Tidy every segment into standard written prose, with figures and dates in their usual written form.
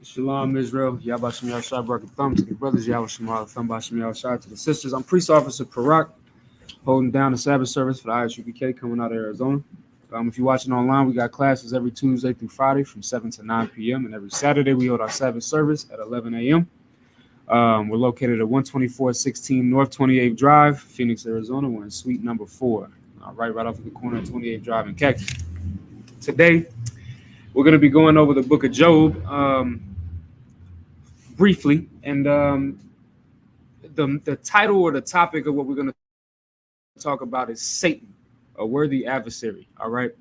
Shalom, Israel. Yabashim Yashai, Bracket Thumb to the brothers. Yabashim Thumb Bashim Yashai to the sisters. I'm Priest Officer Parak, holding down the Sabbath service for the ISUPK coming out of Arizona. If you're watching online, we got classes every Tuesday through Friday from 7 to 9 p.m. And every Saturday, we hold our Sabbath service at 11 a.m. We're located at 12416 North 28th Drive, Phoenix, Arizona. We're in suite number 4, right off of the corner of 28th Drive in Cactus. Today, we're going to be going over the book of Job briefly. And the title or the topic of what we're going to talk about is Satan, a worthy adversary. All right.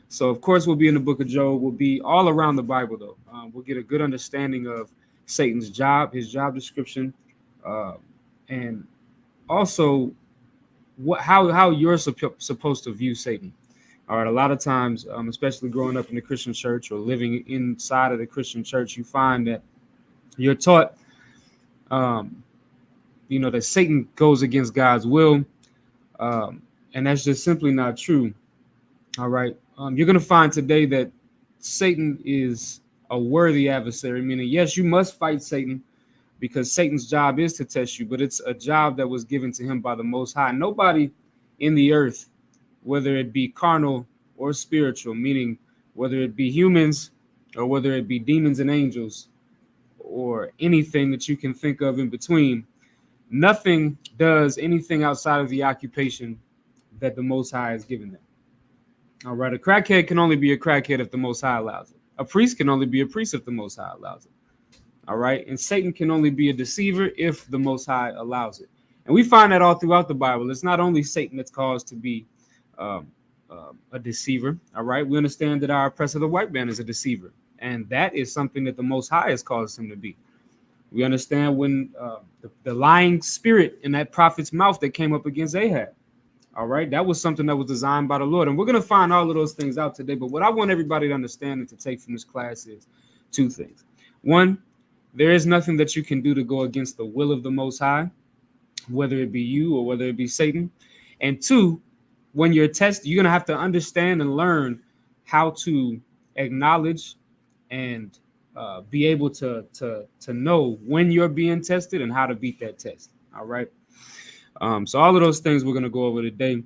So, of course, we'll be in the book of Job. We'll be all around the Bible, though. We'll get a good understanding of Satan's job, his job description, and also how you're supposed to view Satan. All right. A lot of times, especially growing up in the Christian church or living inside of the Christian church, you find that you're taught, that Satan goes against God's will. And that's just simply not true. All right. You're going to find today that Satan is a worthy adversary, meaning, yes, you must fight Satan because Satan's job is to test you, but it's a job that was given to him by the Most High. Nobody in the earth, whether it be carnal or spiritual, meaning whether it be humans or whether it be demons and angels or anything that you can think of in between, nothing does anything outside of the occupation that the Most High has given them. All right, a crackhead can only be a crackhead if the Most High allows it. A priest can only be a priest if the Most High allows it. All right, and Satan can only be a deceiver if the Most High allows it. And we find that all throughout the Bible. It's not only Satan that's caused to be a deceiver. All right, we understand that our oppressor, the white man, is a deceiver, and that is something that the Most High has caused him to be. We understand when the lying spirit in that prophet's mouth that came up against Ahab. All right, that was something that was designed by the Lord. And we're going to find all of those things out today. But what I want everybody to understand and to take from this class is two things. One, there is nothing that you can do to go against the will of the Most High, whether it be you or whether it be Satan. And two, when you're tested, you're going to have to understand and learn how to acknowledge and be able to know when you're being tested and how to beat that test. All right. So all of those things we're going to go over today.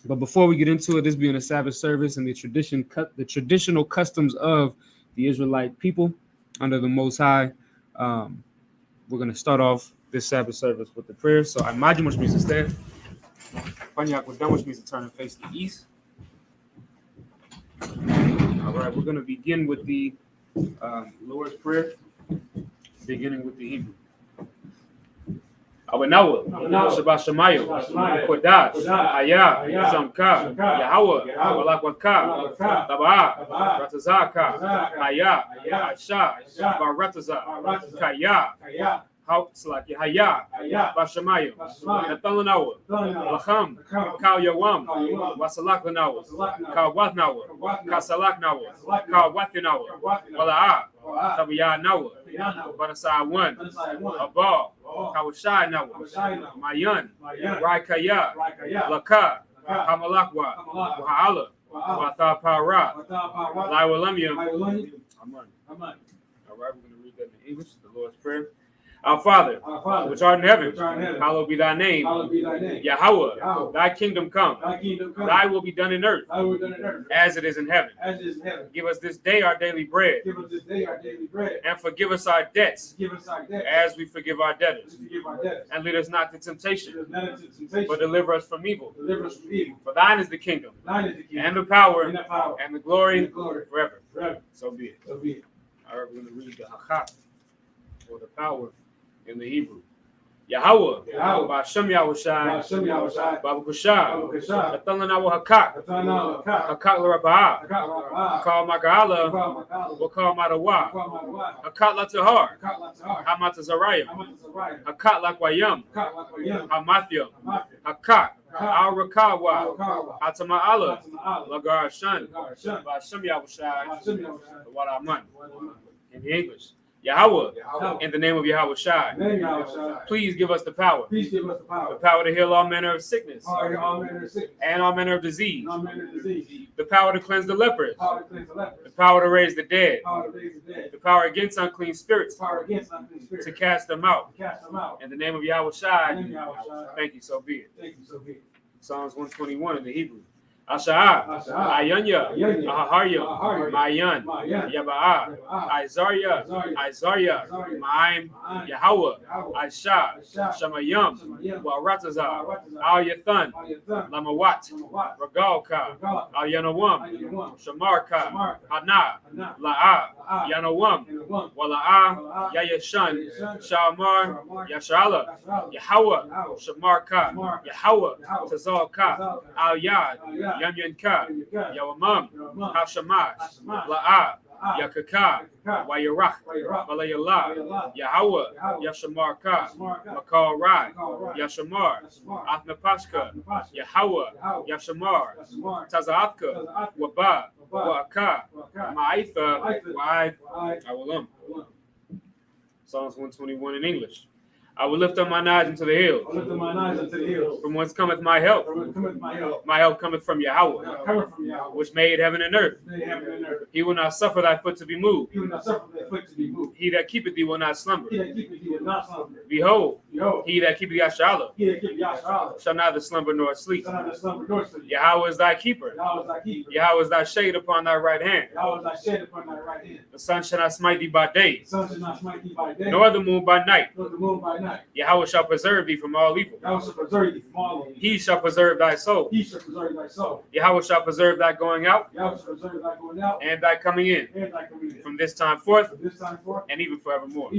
But before we get into it, this being a Sabbath service and the traditional customs of the Israelite people under the Most High, we're going to start off this Sabbath service with the prayer. So I imagine which means to stand. Panyak was done, which means to turn and face the east. All right, we're going to begin with the Lord's Prayer, beginning with the Hebrew. Awanawa, Shabbat Shemayo, Kodash, Aya, Zamka, Yahweh, Malakwaka, Tabaa, Ratazaka, Aya, Asha, Barataza, Kaya, Hautzlak, Yahya, Bashamayo, Nathanawa, Lacham, Kal Yawam, Wasalak Lanawa, Kal Wathnawa, Kasalak Nawa, Kal Wathinawa, Wala'a, Tabiya Nawa, Banasa 1, Abal, Kawashai Nawa, Mayan, Raikaya, Laka, Hamalakwa, Wahala, Watha Para, Laiwalamium. Amen. All right, we're going to read that in English, the Lord's Prayer. Our Father, which art in heaven, hallowed be thy name. Yahweh, thy kingdom come. Thy will be done in earth, as it is in heaven. Give us this day our daily bread. And forgive us our debts, as we forgive our debtors. And lead us not to temptation, but deliver us from evil. For thine is the kingdom, and the power, and the glory forever. So be it. All right, we're going to read the Hakak, or the power, in the Hebrew. Yahweh, Ba'ashem Yahushai, Babukushah, Nathanawa Hakak, Hakak L'Rabah, Hakal Magala, Wakal Madawa, Hakat Latahar, Hamat Azariah, Hakat Lakwayam, Hamathiam, Hakak, Al Rakawa, Hatama Allah, Lagar Shan, Ba'ashem Yahushai, the Wadaman. In the English. Yahweh, in the name of Yahweh Shai, please give us the power. The power to heal all manner of sickness and all manner of disease. The power to cleanse the lepers. The power to raise the dead. The power against unclean spirits. To cast them out. In the name of Yahweh Shai. Thank you, so be it. Psalms 121 in the Hebrew. Asha'a, Ayanya, Aharya, Mayan, Yaba'a, Isaiah, Ma'im, Yahweh, Aisha, Shamayam, Warataza, Al Yathan, Lamawat, Ragalka, Al Yanawam, Shamarka, Hana, La'a, Yanawam, Wala'a, Yayashan, Shamar, Yashala, Yahweh, Shamarka, Yahweh, Tazalka, Al Yad, Yamyanka, Yawamam, Hashamash, La'a, Yakaka, Wayarach, Malayala, Yahweh, Yashamarka, Makal Rai, Yashamar, Athnapashka, Yahweh, Yashamar, Tazaatka, Waba, Wa'aka, Ma'itha, Wa'ad, Awalam. Psalms 121 in English. I will lift up mine eyes into the hills. From whence cometh my help? My help cometh from Yahweh, which made heaven and earth. He will not suffer thy foot to be moved. He that keepeth thee will not slumber. Behold, he that keepeth Yashala shall neither slumber nor sleep. Yahweh is thy keeper. Yahweh is thy shade upon thy right hand. The sun shall not smite thee by day, nor the moon by night. Yahweh shall preserve thee from all evil. He shall preserve thy soul. Yahweh shall preserve thy going out and thy coming in from this time forth and even forevermore.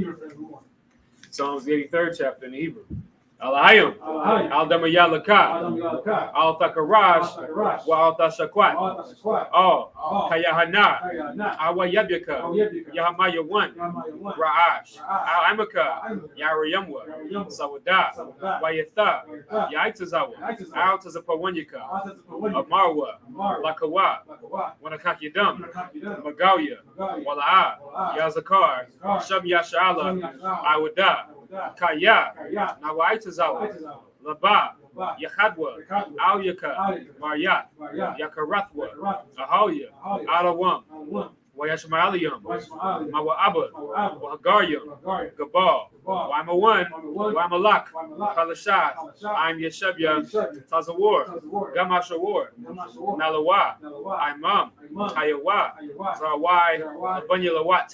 Psalms the 83rd chapter in the Hebrew. Alahayim, Al Damayalaka, Al Takarash, Wa Al Tashakwat, Al Kayahana, Awa Yabyaka, Yahamaya 1, Ra'ash, Al Amaka, Yarayamwa, Sawada, Wayatha, Yaitazawa, Al Tazapawanyaka, Amarwa, Lakawa, Wanakakidam, Magalia, Wala'a, Yazakar, Shab Yashala, Iwada, Kaya, Nawaitazawa, Laba, Yahadwa, Alyaka, Maryat, Yakarathwa, Ahalya, Alawam, Wayashmaalium, Mawa'aba, Wahagaryam, Gabal, Waimawan, Waimalak, Kalashad, I'm Yeshebya, Tazawar, Gamashawar, Nalawa, Imam, Hayawa, Zawai, Abanyalawat,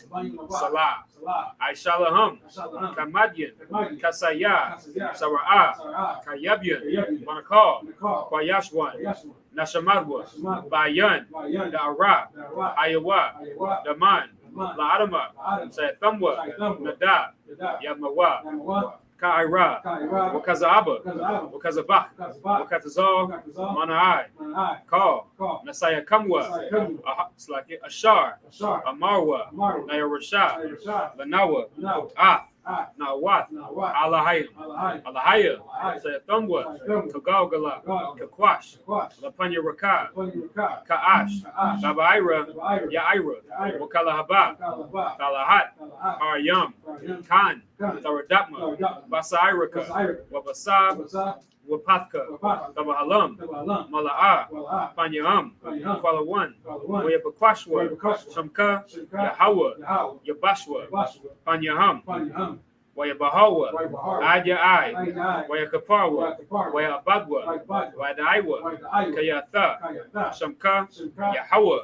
Salah, Aishalaham, Kamadian, Kasaya, Sara'a, Kayabian, Manakal, Kwayashwan, Nashamadwa, Bayan, Da'ara, Ayawa, Daman, La'adama, Sayathamwa, Nada, Yamawa, Ka'ira, Wakazaba, Wakazabak, Wakatazal, Manai, Kal, Nasaya Kamwa, Ashar, Amarwa, Nayarasha, Lanawa, Nawat, Alahaya, Sayathamwa, Kagalgala, Kakwash, Lapanya Raka, Ka'ash, Babaira, Ya'ira, Wakalahaba, Kalahat, Aryam, Khan, Tharadapma, Basairaka, Wabasab, Wapathka, Tabahalam, Mala'a, Panyam, Kwalawan, Wayabakwashwa, Shamka, Yahawa, Yabashwa, Panyaham, Wayabahawa, Adya Wayakaparwa, Wayabadwa, Wadaiwa, Kayatha, Shamka, Yahawa,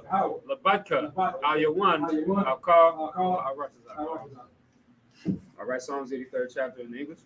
Labadka, Ayawan, Alkar, All right, Psalms 83rd chapter in English.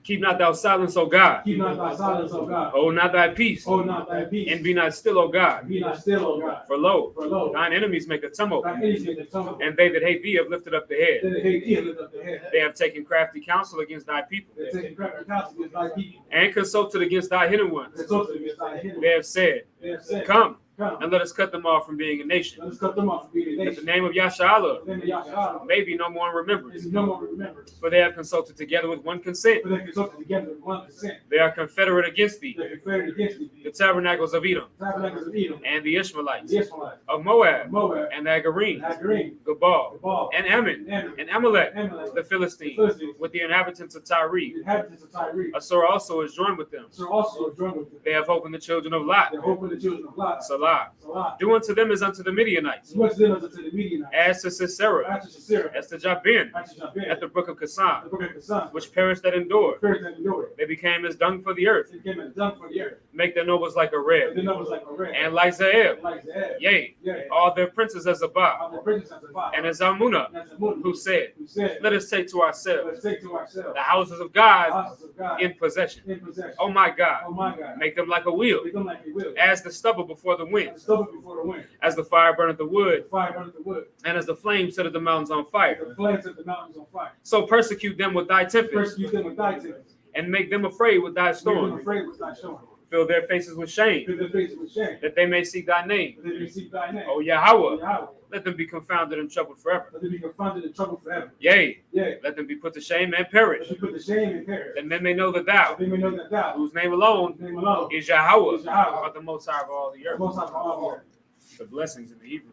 Keep not thou silence, O God. Keep not thy silence, O God. Hold not thy peace. Hold not thy peace. And be not still, O God. Be not still, O God. For lo, Thine enemies make a tumult. Thine enemies make a tumult. And they that hate thee have lifted up the head. They that hate thee have lifted up the head. They have taken crafty counsel against thy people. They have taken crafty counsel against thy people. And consulted against thy hidden ones. Consulted against thy hidden ones. They have said, They have said, Come, and let us cut them off from being a nation. Let us cut them off from being a That nation. the name of Yashala The name of Yahshua may be no more in remembrance. is no more remembered. For they have consulted together with one consent. For they consulted together with 1%. They are confederate against thee, They confederate against the the tabernacles of Edom, tabernacles of Edom, and the Ishmaelites, the Ishmaelites, of Moab, Moab, and the Agarenes, Hagarim, Gabal, Gabal, and Ammon, Ammon, and Amalek, Amalek, the Philistines, Philistines, with the inhabitants of Tyre. the inhabitants of Tyre. Assur also is joined with them. So also joined with them. They have hope in the children of Lot. The hope of the children of Lot. Salah. Salah. Do unto them as unto the Midianites, As much them as unto the Midianites. as to Sisera, After Sisera. as to Jabin, After Jabin. at the brook of The Kasan, book of the sons. which perished that endured. First and endured. They became as dung for the earth. It came and done for the earth. Make their nobles like a But red, the numbers like a red. and like Zaeb. Like the head. Yea, Yea. all their princes as Zabah, Of the princes of the Bible. and as Almunah, And as the moon. who said, Who said, let us take to ourselves let's take to ourselves the houses of God houses of God in possession. in possession. Oh my God, Oh my God. make them like a wheel, Make them like a will. as the stubble before the wind, And stubble before the wind. as the fire burneth the The wood, fire burneth the wood. and as the flame setteth the mountains on fire. The flames of the mountains on fire. So persecute them with thy tempest, Persecute them with thy tempest. and make them afraid with thy Make them storm. afraid with thy storm. Fill their faces with shame, Fill their faces with shame. that they may seek thy name. That they may seek thy name. O Yahweh, Yahweh. let them be confounded and troubled forever. Let them be confounded in trouble forever. Yea, Yea. let them be put to shame and Let perish, them put the shame in perish. that men may know that That thou, they may know that thou, whose name alone whose name alone, is Yahweh, is Yahweh, art the most high of all the the earth. most high of all the earth. The blessings in the Hebrew.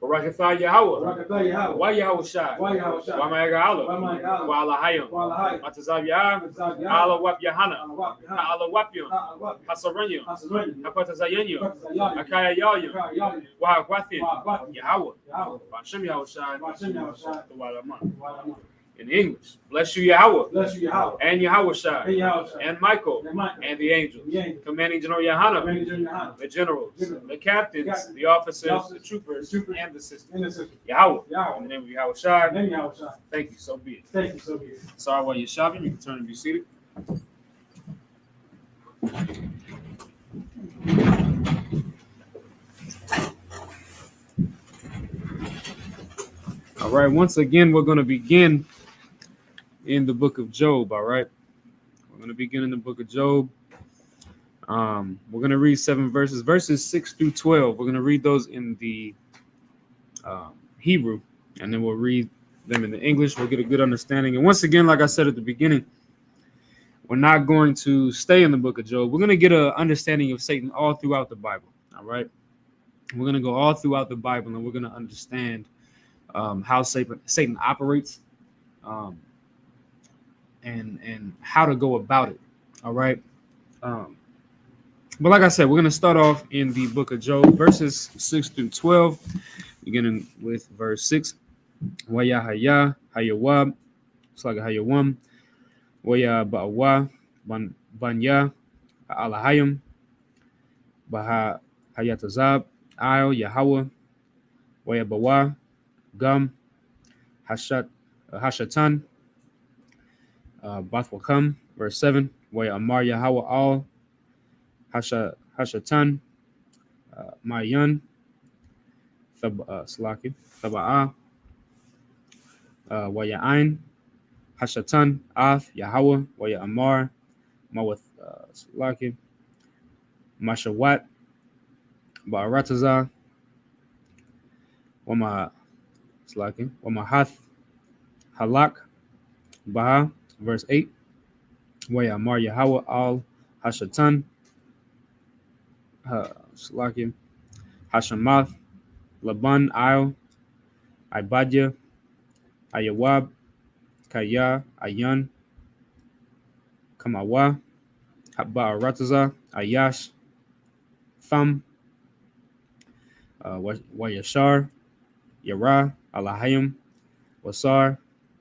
Barakatha Yahweh. Barakatha Yahweh. Why Yahweh Shai? Why Yahweh Shai? Why Ma'aga Allah? Why Ma'aga Allah? Why Allahayim? Why Lahai? Matazav Yah? Matazav Yah. Allah Wap Yahana. Alawak. Allah Wapyum. Alawak. Hasaranyum. Hasaranyum. Apatazayenyum. Apatazayenyum. Akaya Yalyum. Yahweh. Why Wathim? Why Yahweh. Yahweh. Bashem Yahweh Shai. Bashem Yahweh Shai. The Walaman. Why In English. Bless you, Yahweh. Bless you, Yahweh. And Yahweh Shai. And Yahweh Shai. And Michael. And Michael. And the angels. The angels. Commanding General Yahana. Commanding General Yahana. The generals. Generals. The captains. Captains. The officers. The officers. The troopers. The troopers. And the sisters. And the sister. Yahweh. Yahweh. In the name of Yahweh Shai. Name Yahweh Shai. Thank you. So be it. Thank you, so be it. Sorry while you're shopping. You can turn and be seated. All right. Once again, we're going to begin in the book of Job. All right. We're going to begin in the book of Job. We're going to read 7 verses 6 through 12. We're going to read those in the Hebrew, and then we'll read them in the English. We'll get a good understanding. And once again, like I said at the beginning, we're not going to stay in the book of Job. We're going to get an understanding of Satan all throughout the Bible. All right. We're going to go all throughout the Bible, and we're going to understand how Satan operates and how to go about it. All right. But like I said, we're going to start off in the book of Job, verses 6 through 12, beginning with verse 6. Waya haya hayawab, slaga hayawam, waya ba'wa, banya, alahayim, baha hayatazab, al Yahweh, waya bawa, gum, hashatan, bathwakam, verse 7, waya amar Yahweh al, Hashatan, Mayan, Slaki, Thaba'a, Waya'ain, Hashatan, Ath, Yahweh, Waya Amar, Mawath, Slaki, Mashawat, Ba'arataza, Wama Slaki, Wamahath, Halak, Baha, verse 8, Waya Amar Yahweh al Hashatan, Slakim, Hashamath, Laban, Al, Ibadya, Ayawab, Kaya, Ayan, Kamawa, Ba'arataza, Ayash, Thum, Wayashar, Yara, Alahayim, Wasar,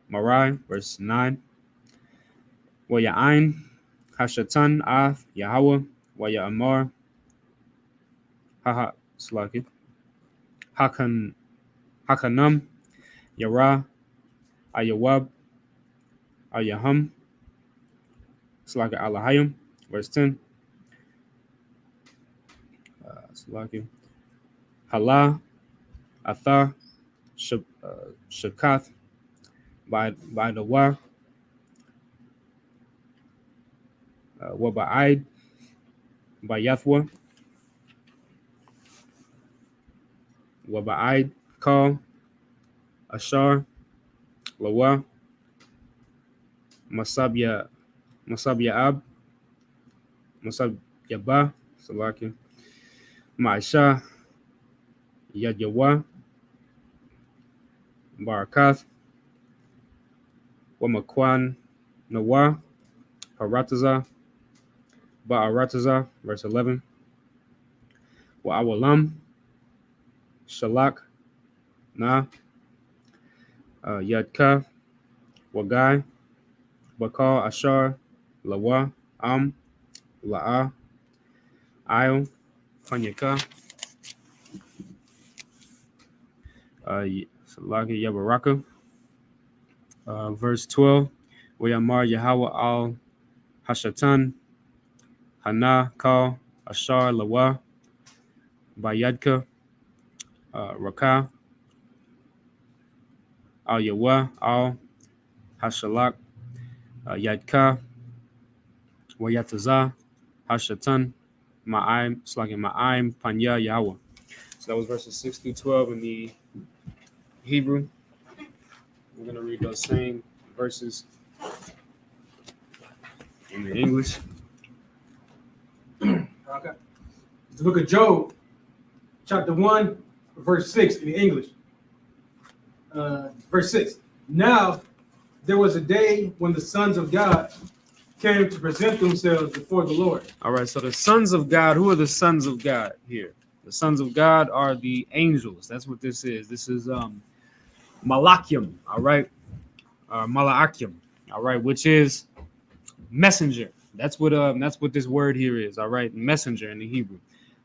Marai, verse 9, Waya'ain, Hashatan, Ath, Yahweh, Waya Amar, Slaki, Hakanam, Yara, Ayawab, Ayaham, Slaki Alahayim, verse 10, Slaki, Hala, Atha, Shakath, by the Wa, Waba'id, by Yathwa, Waba'id call Ashar Lawa Masabya Ab Masab Yaba Salaki Maisha Yadyawa Barakath Wamakwan Nawa Parataza Ba'arataza, verse 11. Wa'awalam Shalak Na Yadka Wagai Bakal Ashar Lawa Am La'a Ayo Panyaka Salaki Yabaraka. Verse 12. Wayamar Yahweh al Hashatan Hana Kal Ashar Lawa Bayadka Raka Al Yawa Al Hashalak Yadka Wayataza Hashatan Ma'aim Slagin Ma'aim Panya Yahweh. So that was verses 6 through 12 in the Hebrew. We're going to read those same verses in the English. Okay. The book of Job, chapter 1, verse 6 in the English. Verse 6. Now, there was a day when the sons of God came to present themselves before the Lord. All right, so the sons of God, who are the sons of God here? The sons of God are the angels. That's what this is. This is Malachium, all right? Malachium, all right, which is messenger. That's what this word here is, all right? Messenger in the Hebrew.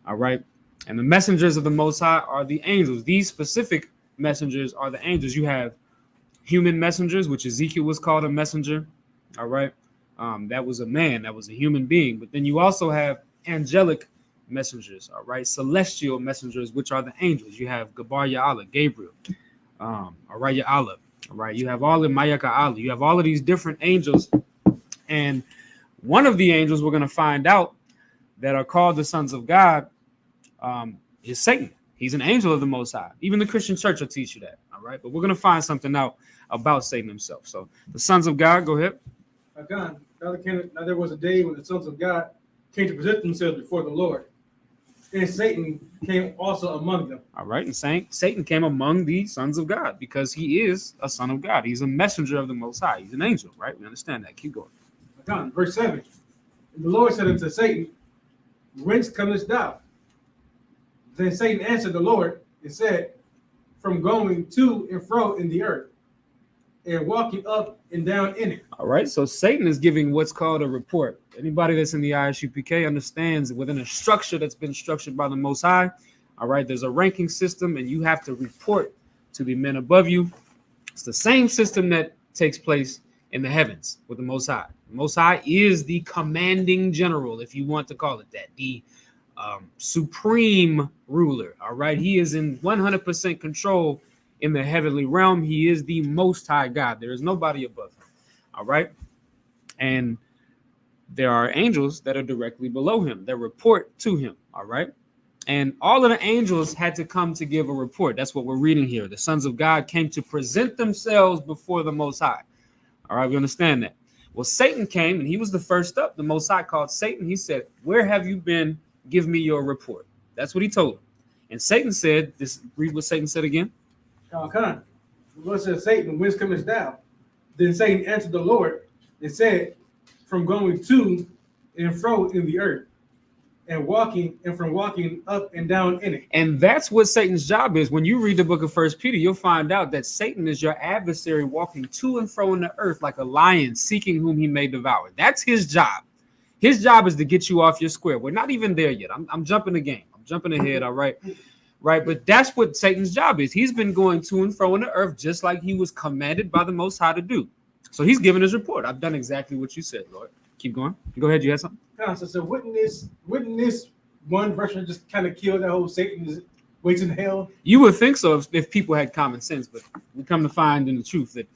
All right. And the messengers of the Most High are the angels. These specific messengers are the angels. You have human messengers, which Ezekiel was called a messenger. All right. That was a man, that was a human being. But then you also have angelic messengers, all right, celestial messengers, which are the angels. You have Gabar Ya'ala, Gabriel, Araya Allah, all right. You have all of Mayaka Allah. You have all of these different angels. And one of the angels we're going to find out that are called the sons of God is Satan. He's an angel of the Most High. Even the Christian church will teach you that. All right. But we're going to find something out about Satan himself. So the sons of God, go ahead. Now there was a day when the sons of God came to present themselves before the Lord. And Satan came also among them. All right. And Satan came among the sons of God because he is a son of God. He's a messenger of the Most High. He's an angel, right? We understand that. Keep going. Verse 7. And the Lord said unto Satan, whence comest thou? Then Satan answered the Lord and said, from going to and fro in the earth, and walking up and down in it. All right. So Satan is giving what's called a report. Anybody that's in the ISUPK understands that within a structure that's been structured by the Most High, all right, there's a ranking system, and you have to report to the men above you. It's the same system that takes place in the heavens with the Most High. The Most High is the commanding general, if you want to call it that, the supreme ruler. All right. He is in 100% control in the heavenly realm. He is the Most High God. There is nobody above him. All right. And there are angels that are directly below him that report to him. All right. And all of the angels had to come to give a report. That's what we're reading here. The sons of God came to present themselves before the Most High. All right. We understand that. Well, Satan came and he was the first up. The Most High called Satan. He said, where have you been? Give me your report. That's what he told him. And Satan said, read what Satan said again. The Lord said, Satan, whence comest thou? Then Satan answered the Lord and said, from going to and fro in the earth, and from walking up and down in it. And that's what Satan's job is. When you read the book of 1 Peter, you'll find out that Satan is your adversary, walking to and fro in the earth like a lion, seeking whom he may devour. That's his job. His job is to get you off your square. We're not even there yet. I'm jumping the game. I'm jumping ahead. All right. Right. But that's what Satan's job is. He's been going to and fro in the earth just like he was commanded by the Most High to do. So he's giving his report. I've done exactly what you said, Lord. Keep going. Go ahead. You had something? So wouldn't this one verse just kind of kill that whole Satan is waiting in hell? You would think so if people had common sense, but we come to find in the truth that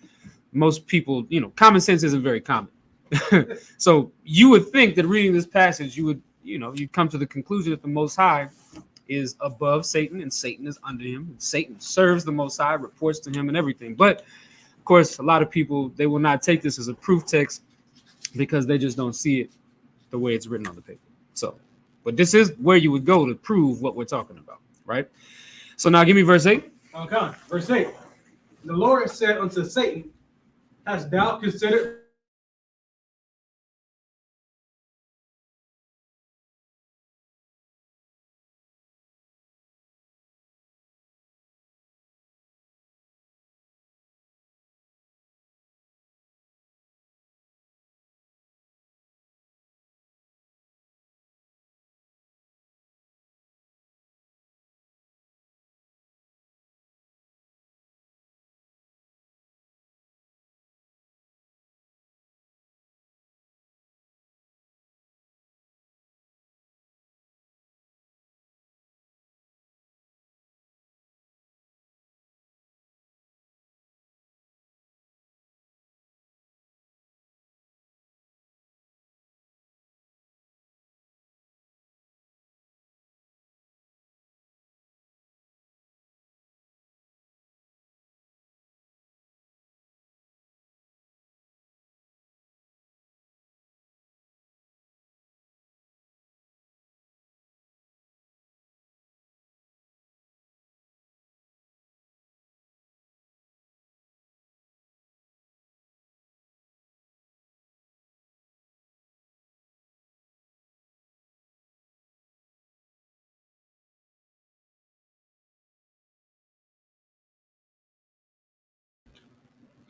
most people, common sense isn't very common. So you would think that reading this passage, you'd come to the conclusion that the Most High is above Satan and Satan is under him. Satan serves the Most High, reports to him and everything. But of course, a lot of people, they will not take this as a proof text because they just don't see it the way it's written on the paper. So, but this is where you would go to prove what we're talking about, right? So now give me verse 8. Okay, verse 8. The Lord said unto Satan, hast thou considered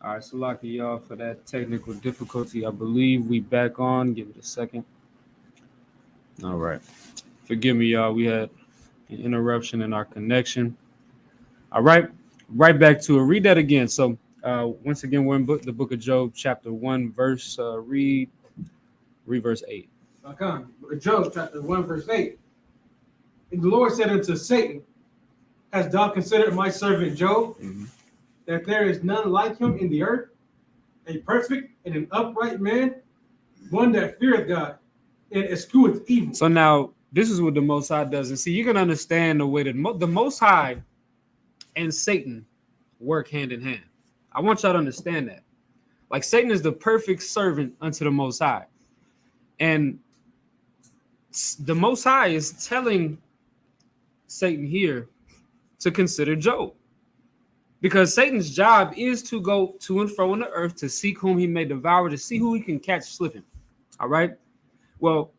All right, so lucky y'all for that technical difficulty. I believe we back on. Give it a second. All right. Forgive me, y'all. We had an interruption in our connection. All right. Right back to it. Read that again. So once again, we're in the book of Job, chapter 1, verse read verse 8. Okay, Job chapter 1, verse 8. And the Lord said unto Satan, hast thou considered my servant Job, that there is none like him in the earth, a perfect and an upright man, one that feareth God and escheweth evil. So now this is what the Most High does. And see, you can understand the way that the Most High and Satan work hand in hand. I want y'all to understand that. Like Satan is the perfect servant unto the Most High. And the Most High is telling Satan here to consider Job. Because Satan's job is to go to and fro on the earth to seek whom he may devour, to see who he can catch slipping. All right. Well,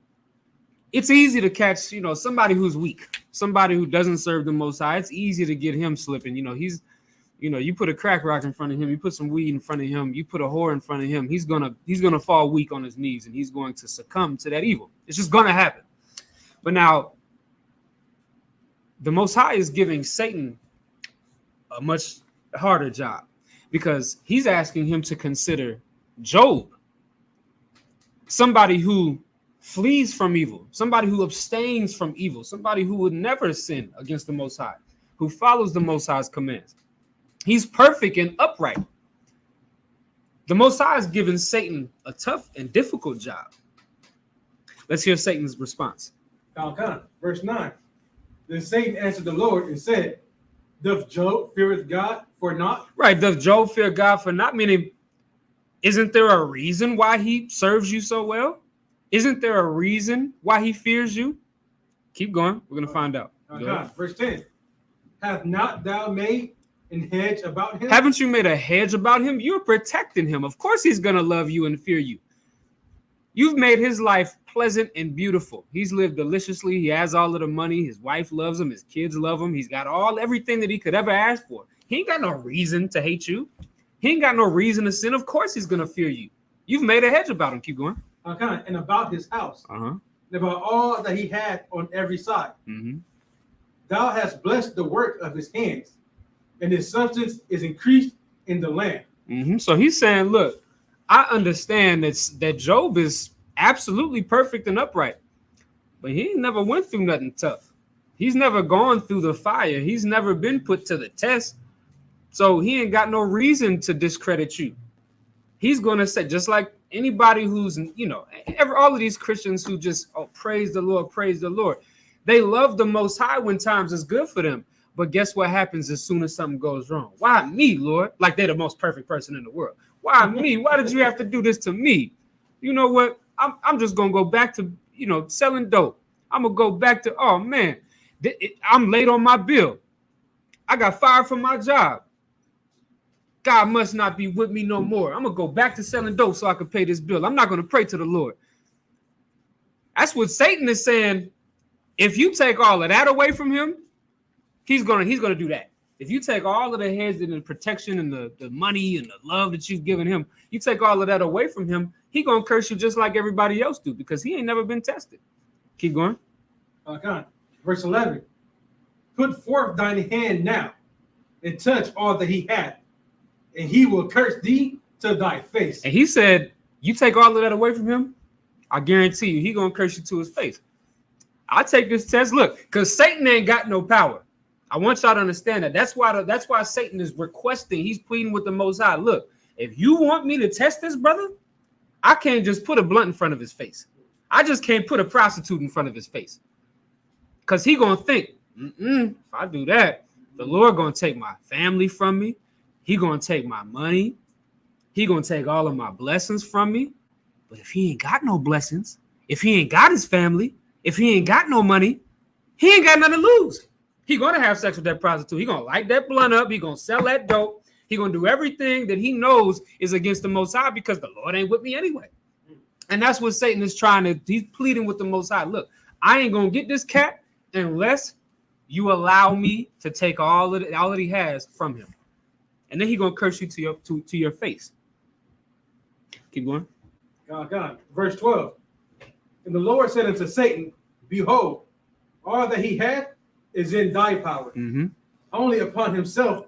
it's easy to catch, somebody who's weak, somebody who doesn't serve the Most High. It's easy to get him slipping. You put a crack rock in front of him, you put some weed in front of him, you put a whore in front of him, he's gonna fall weak on his knees and he's going to succumb to that evil. It's just gonna happen. But now the Most High is giving Satan a much harder job because he's asking him to consider Job, somebody who flees from evil, somebody who abstains from evil, somebody who would never sin against the Most High, who follows the Most High's commands. He's perfect and upright. The Most High has given Satan a tough and difficult job. Let's hear Satan's response. Okay, verse 9. Then Satan answered the Lord and said, doth Job feareth God for naught? Right, doth Job fear God for naught? Meaning, isn't there a reason why he serves you so well? Isn't there a reason why he fears you? Keep going. We're going to find out. Okay, verse 10. Have not thou made an hedge about him? Haven't you made a hedge about him? You're protecting him. Of course he's going to love you and fear you. You've made his life pleasant and beautiful. He's lived deliciously. He has all of the money. His wife loves him. His kids love him. He's got everything that he could ever ask for. He ain't got no reason to hate you. He ain't got no reason to sin. Of course he's going to fear you. You've made a hedge about him. Keep going. Okay, and about his house, and about all that he had on every side. Thou hast blessed the work of his hands, and his substance is increased in the land. So he's saying, look, I understand that Job is absolutely perfect and upright, but he ain't never went through nothing tough. He's never gone through the fire. He's never been put to the test. So he ain't got no reason to discredit you. He's going to say, just like anybody who's, all of these Christians who just, praise the Lord, They love the Most High when times is good for them. But guess what happens as soon as something goes wrong? Why me, Lord? Like they're the most perfect person in the world. Why me? Why did you have to do this to me? You know what? I'm just gonna go back to selling dope. I'm gonna go back to, oh man, I'm late on my bill. I got fired from my job. God must not be with me no more. I'm gonna go back to selling dope so I can pay this bill. I'm not gonna pray to the Lord. That's what Satan is saying. If you take all of that away from him, he's gonna do that. If you take all of the heads and the protection and the money and the love that you've given him, you take all of that away from him, he gonna curse you just like everybody else do, because he ain't never been tested. Keep going. Okay. Verse 11. Put forth thine hand now and touch all that he hath, and he will curse thee to thy face. And he said, you take all of that away from him, I guarantee you, he gonna curse you to his face. I take this test, look, because Satan ain't got no power. I want y'all to understand that. That's why Satan is requesting, he's pleading with the Most High. Look, if you want me to test this brother, I can't just put a blunt in front of his face. I just can't put a prostitute in front of his face. Because he gonna think, if I do that, the Lord gonna take my family from me. He gonna take my money. He gonna take all of my blessings from me. But if he ain't got no blessings, if he ain't got his family, if he ain't got no money, he ain't got nothing to lose. He gonna have sex with that prostitute. He gonna light that blunt up. He gonna sell that dope. He gonna do everything that he knows is against the Most High, because the Lord ain't with me anyway. And that's what Satan is trying to. He's pleading with the Most High. Look, I ain't gonna get this cat unless you allow me to take all that he has from him, and then he gonna curse you to your face. Keep going. God. Verse 12. And the Lord said unto Satan, behold, all that he hath is in thy power. Only upon himself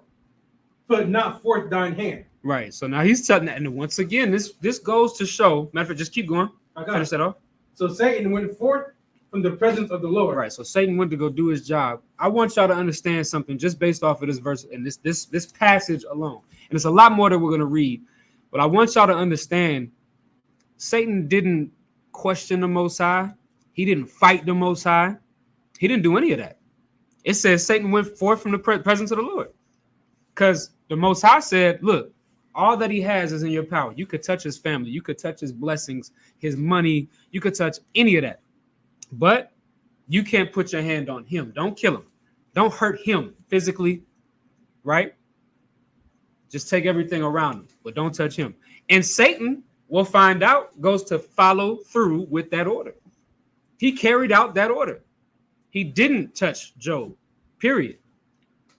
put not forth thine hand. Right. So now he's telling that, and once again, this goes to show. Matter of fact, just keep going. Finish that off. So Satan went forth from the presence of the Lord. Right. So Satan went to go do his job. I want y'all to understand something just based off of this verse and this passage alone. And it's a lot more that we're going to read, but I want y'all to understand Satan didn't question the Most High. He didn't fight the Most High. He didn't do any of that. It says Satan went forth from the presence of the Lord, because the Most High said, look, all that he has is in your power. You could touch his family. You could touch his blessings, his money. You could touch any of that. But you can't put your hand on him. Don't kill him. Don't hurt him physically, right? Just take everything around him, but don't touch him. And Satan, we'll find out, goes to follow through with that order. He carried out that order. He didn't touch Job, period,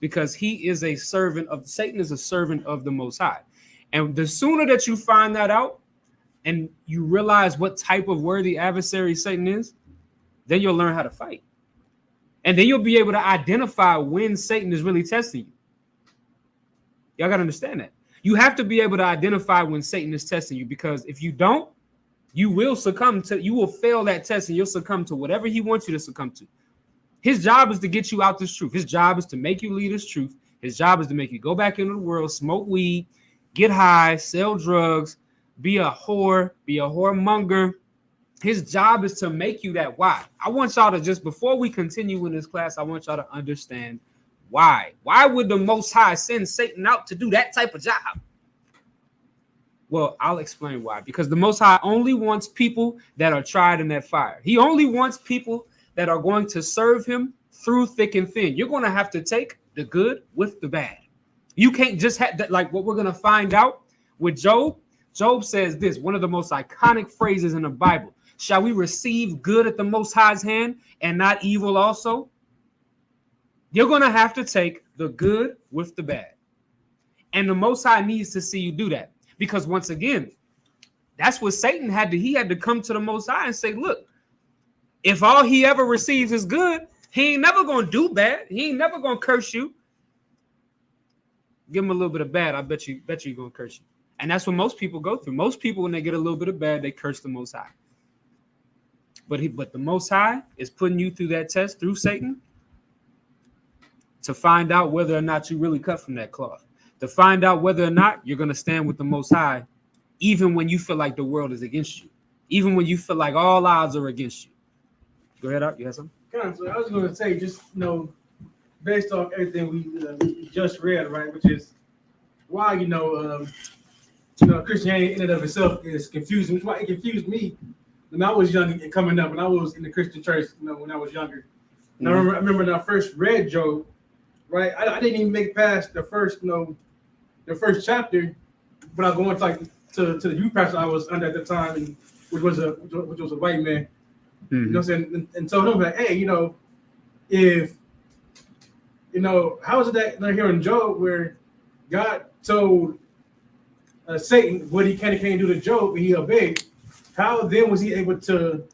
because he is a servant of Satan, is a servant of the Most High. And the sooner that you find that out and you realize what type of worthy adversary Satan is, then you'll learn how to fight. And then you'll be able to identify when Satan is really testing you. Y'all got to understand that. You have to be able to identify when Satan is testing you, because if you don't, you will fail that test, and you'll succumb to whatever he wants you to succumb to. His job is to get you out this truth. His job is to make you leave this truth. His job is to make you go back into the world, smoke weed, get high, sell drugs, be a whoremonger. His job is to make you that. Why? I want y'all to just, before we continue in this class, I want y'all to understand why. Why would the Most High send Satan out to do that type of job? Well, I'll explain why. Because the Most High only wants people that are tried in that fire. He only wants people that are going to serve him through thick and thin. You're going to have to take the good with the bad. You can't just have that, like what we're going to find out with Job. Job says this, one of the most iconic phrases in the Bible. Shall we receive good at the Most High's hand and not evil also? You're going to have to take the good with the bad. And the Most High needs to see you do that. Because once again, that's what Satan had to. He had to come to the Most High and say, look, if all he ever receives is good, he ain't never going to do bad. He ain't never going to curse you. Give him a little bit of bad. I bet you he's going to curse you. And that's what most people go through. Most people, when they get a little bit of bad, they curse the Most High. But the Most High is putting you through that test through Satan to find out whether or not you really cut from that cloth. To find out whether or not you're going to stand with the Most High, even when you feel like the world is against you. Even when you feel like all odds are against you. Go ahead, Art. You have something? So I was going to say, just based off everything we just read, right, which is why Christianity in and of itself is confusing. Which is why it confused me when I was young and coming up. When I was in the Christian church, when I was younger. And I remember when I first read Job, right? I didn't even make past the first, the first chapter, but I going to the youth pastor I was under at the time, and which was a white man. You know what I'm saying? And told him like, hey, if how is it that here in Job where God told Satan what he can't do to Job and he obeyed, how then was he able to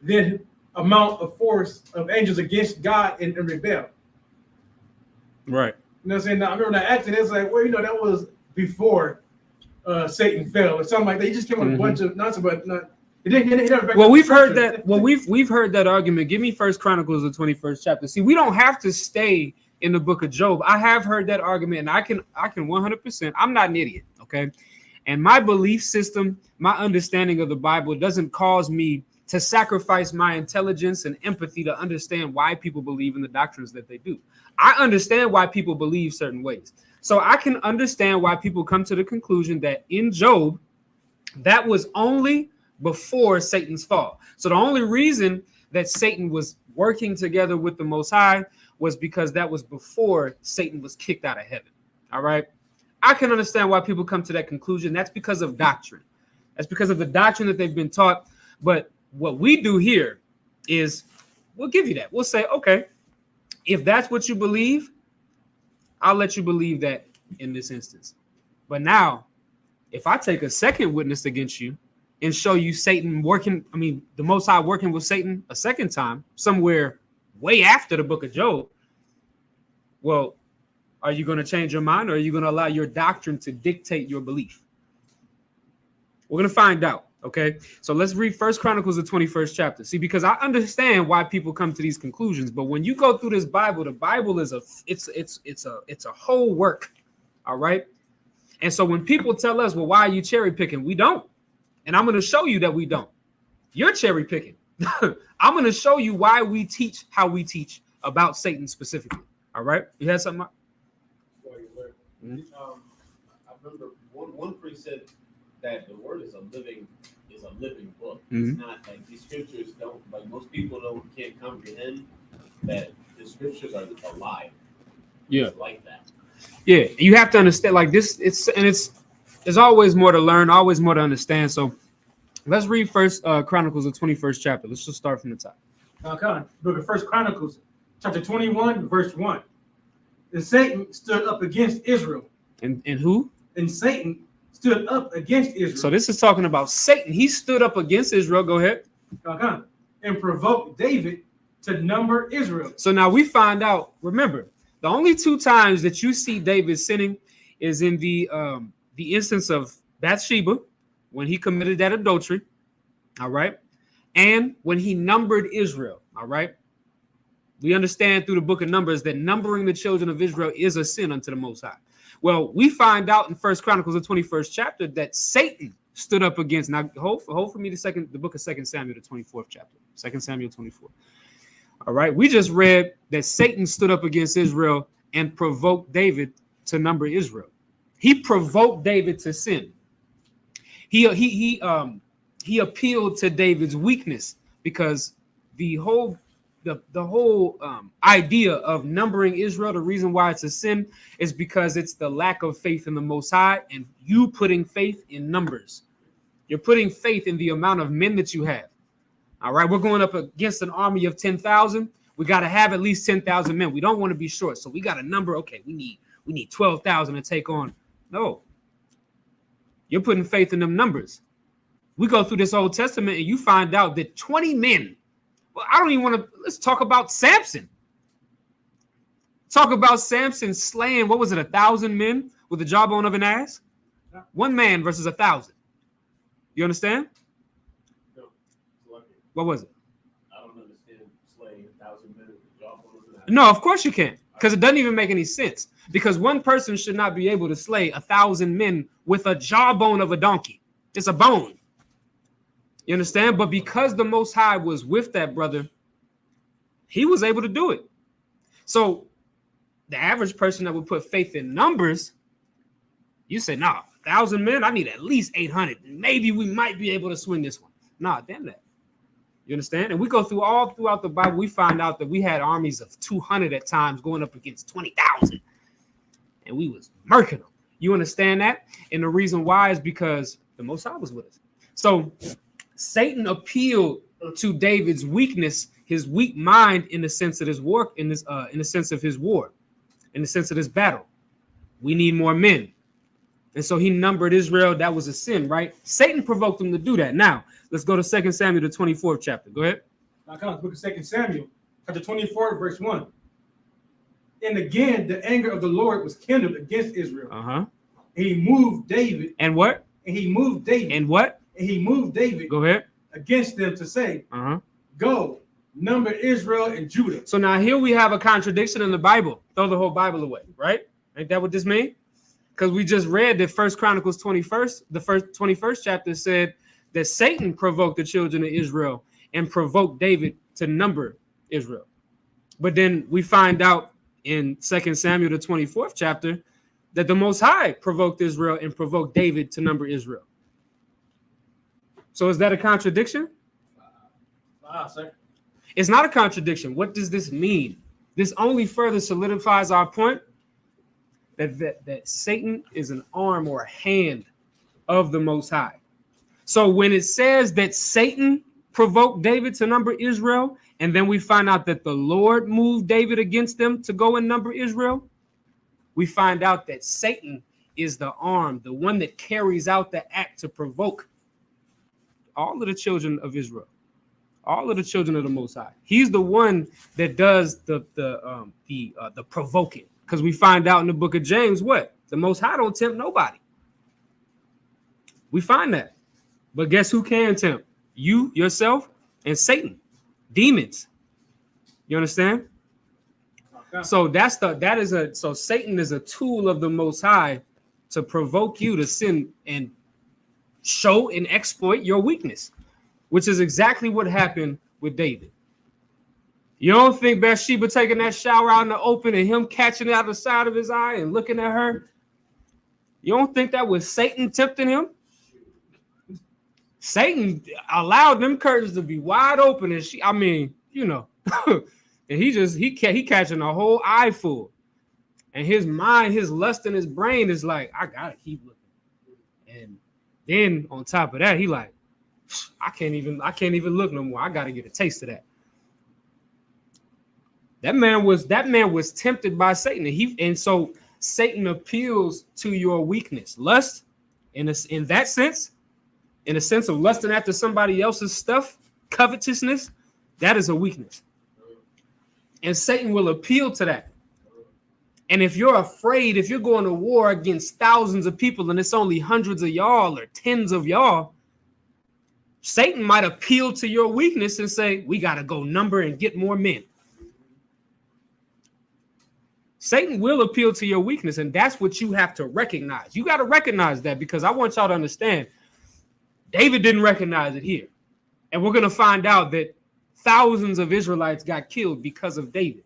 then amount a force of angels against God and rebel? Right. You know what I'm saying? Now, I remember that acting, it's like, well, that was before Satan fell or something like that. He just came with a bunch of nonsense, but not. Well, we've heard that. Well, we've heard that argument. Give me First Chronicles, the 21st chapter. See, we don't have to stay in the book of Job. I have heard that argument, and I can 100%. I'm not an idiot, okay? And my belief system, my understanding of the Bible doesn't cause me to sacrifice my intelligence and empathy to understand why people believe in the doctrines that they do. I understand why people believe certain ways. So I can understand why people come to the conclusion that in Job, that was only before Satan's fall. So the only reason that Satan was working together with the Most High was because that was before Satan was kicked out of heaven. All right. I can understand why people come to that conclusion. That's because of doctrine. That's because of the doctrine that they've been taught. But what we do here is we'll give you that. We'll say, okay, if that's what you believe, I'll let you believe that in this instance. But now, if I take a second witness against you and show you Satan working, the Most High working with Satan a second time, somewhere way after the book of Job, well, are you going to change your mind, or are you going to allow your doctrine to dictate your belief? We're going to find out, okay? So let's read First Chronicles, the 21st chapter. See, because I understand why people come to these conclusions, but when you go through this Bible, the Bible is it's a whole work, all right? And so when people tell us, well, why are you cherry picking? We don't. And I'm going to show you that we don't. You're cherry picking. I'm going to show you why we teach how we teach about Satan specifically. All right. You had something? I remember one priest said that the word is a living book. It's not like these scriptures don't, like most people can't comprehend that the scriptures are alive. Yeah. It's like that. Yeah. You have to understand like this. There's always more to learn, always more to understand. So let's read First Chronicles, the 21st chapter. Let's just start from the top. Okay. Book of First Chronicles, chapter 21, verse 1. And Satan stood up against Israel. And who? And Satan stood up against Israel. So this is talking about Satan. He stood up against Israel. Go ahead. Okay. And provoked David to number Israel. So now we find out, remember, the only two times that you see David sinning is in the instance of Bathsheba, when he committed that adultery, all right, and when he numbered Israel, all right. We understand through the book of Numbers that numbering the children of Israel is a sin unto the Most High. Well, we find out in First Chronicles, the 21st chapter, that Satan stood up against. Now, hold for me the book of 2 Samuel, the 24th chapter, 2 Samuel 24. All right, we just read that Satan stood up against Israel and provoked David to number Israel. He provoked David to sin. He appealed to David's weakness, because the whole idea of numbering Israel, the reason why it's a sin is because it's the lack of faith in the Most High, and you putting faith in numbers. You're putting faith in the amount of men that you have. All right, we're going up against an army of 10,000. We got to have at least 10,000 men. We don't want to be short, so we got a number. Okay, we need 12,000 to take on. No, you're putting faith in them numbers. We go through this Old Testament and you find out that 20 men. Well, I don't even want to. Let's talk about Samson. Talk about Samson slaying, what was it, 1,000 men with the jawbone of an ass? One man versus 1,000. You understand? No. What was it? I don't understand slaying 1,000 men with the jawbone of an ass. No, of course you can't, because it doesn't even make any sense. Because one person should not be able to slay 1,000 men with a jawbone of a donkey. It's a bone. You understand? But because the Most High was with that brother, He was able to do it. So the average person that would put faith in numbers, you say, nah, 1,000 men, I need at least 800. Maybe we might be able to swing this one. Nah, damn that. You understand? And we go through all throughout the Bible, we find out that we had armies of 200 at times going up against 20,000. And we was murking them. You understand that? And the reason why is because the Most High was with us. So Satan appealed to David's weakness, his weak mind, in the sense of his war, in the sense of his war, in the sense of this battle. We need more men. And so he numbered Israel. That was a sin, right? Satan provoked him to do that. Now, let's go to 2 Samuel, the 24th chapter. Go ahead. Now come to the book of 2 Samuel, chapter 24, verse 1. And again, the anger of the Lord was kindled against Israel. Uh-huh. And he moved David. And what? And he moved David. And what? And he moved David. Go ahead. Against them to say, Uh-huh. go, number Israel and Judah. So now here we have a contradiction in the Bible. Throw the whole Bible away, right? Ain't that what this means? Because we just read that 1 Chronicles 21st, the first 21st chapter said that Satan provoked the children of Israel and provoked David to number Israel. But then we find out in 2 Samuel, the 24th chapter, that the Most High provoked Israel and provoked David to number Israel. So is that a contradiction? Sir. It's not a contradiction. What does this mean? This only further solidifies our point that Satan is an arm or a hand of the Most High. So when it says that Satan provoked David to number Israel, and then we find out that the Lord moved David against them to go and number Israel, we find out that Satan is the arm, the one that carries out the act to provoke all of the children of Israel, all of the children of the Most High. He's the one that does the provoking, because we find out in the book of James what? The Most High don't tempt nobody. We find that. But guess who can tempt? You, yourself, and Satan, demons. You understand? Okay. So Satan is a tool of the Most High to provoke you to sin and show and exploit your weakness, which is exactly what happened with David. You don't think Bathsheba taking that shower out in the open and him catching it out the side of his eye and looking at her? You don't think that was Satan tempting him? Satan allowed them curtains to be wide open, and and he catching a whole eye full, and his mind, his lust in his brain is like, I gotta keep looking. And then on top of that, he like, I can't even look no more. I gotta get a taste of that. That man was tempted by Satan, and so Satan appeals to your weakness, lust, in that sense. In the sense of lusting after somebody else's stuff, covetousness, that is a weakness. And Satan will appeal to that. And if you're afraid, if you're going to war against thousands of people and it's only hundreds of y'all or tens of y'all, Satan might appeal to your weakness and say, we got to go number and get more men. Satan will appeal to your weakness, and that's what you have to recognize. You got to recognize that, because I want y'all to understand, David didn't recognize it here. And we're going to find out that thousands of Israelites got killed because of David.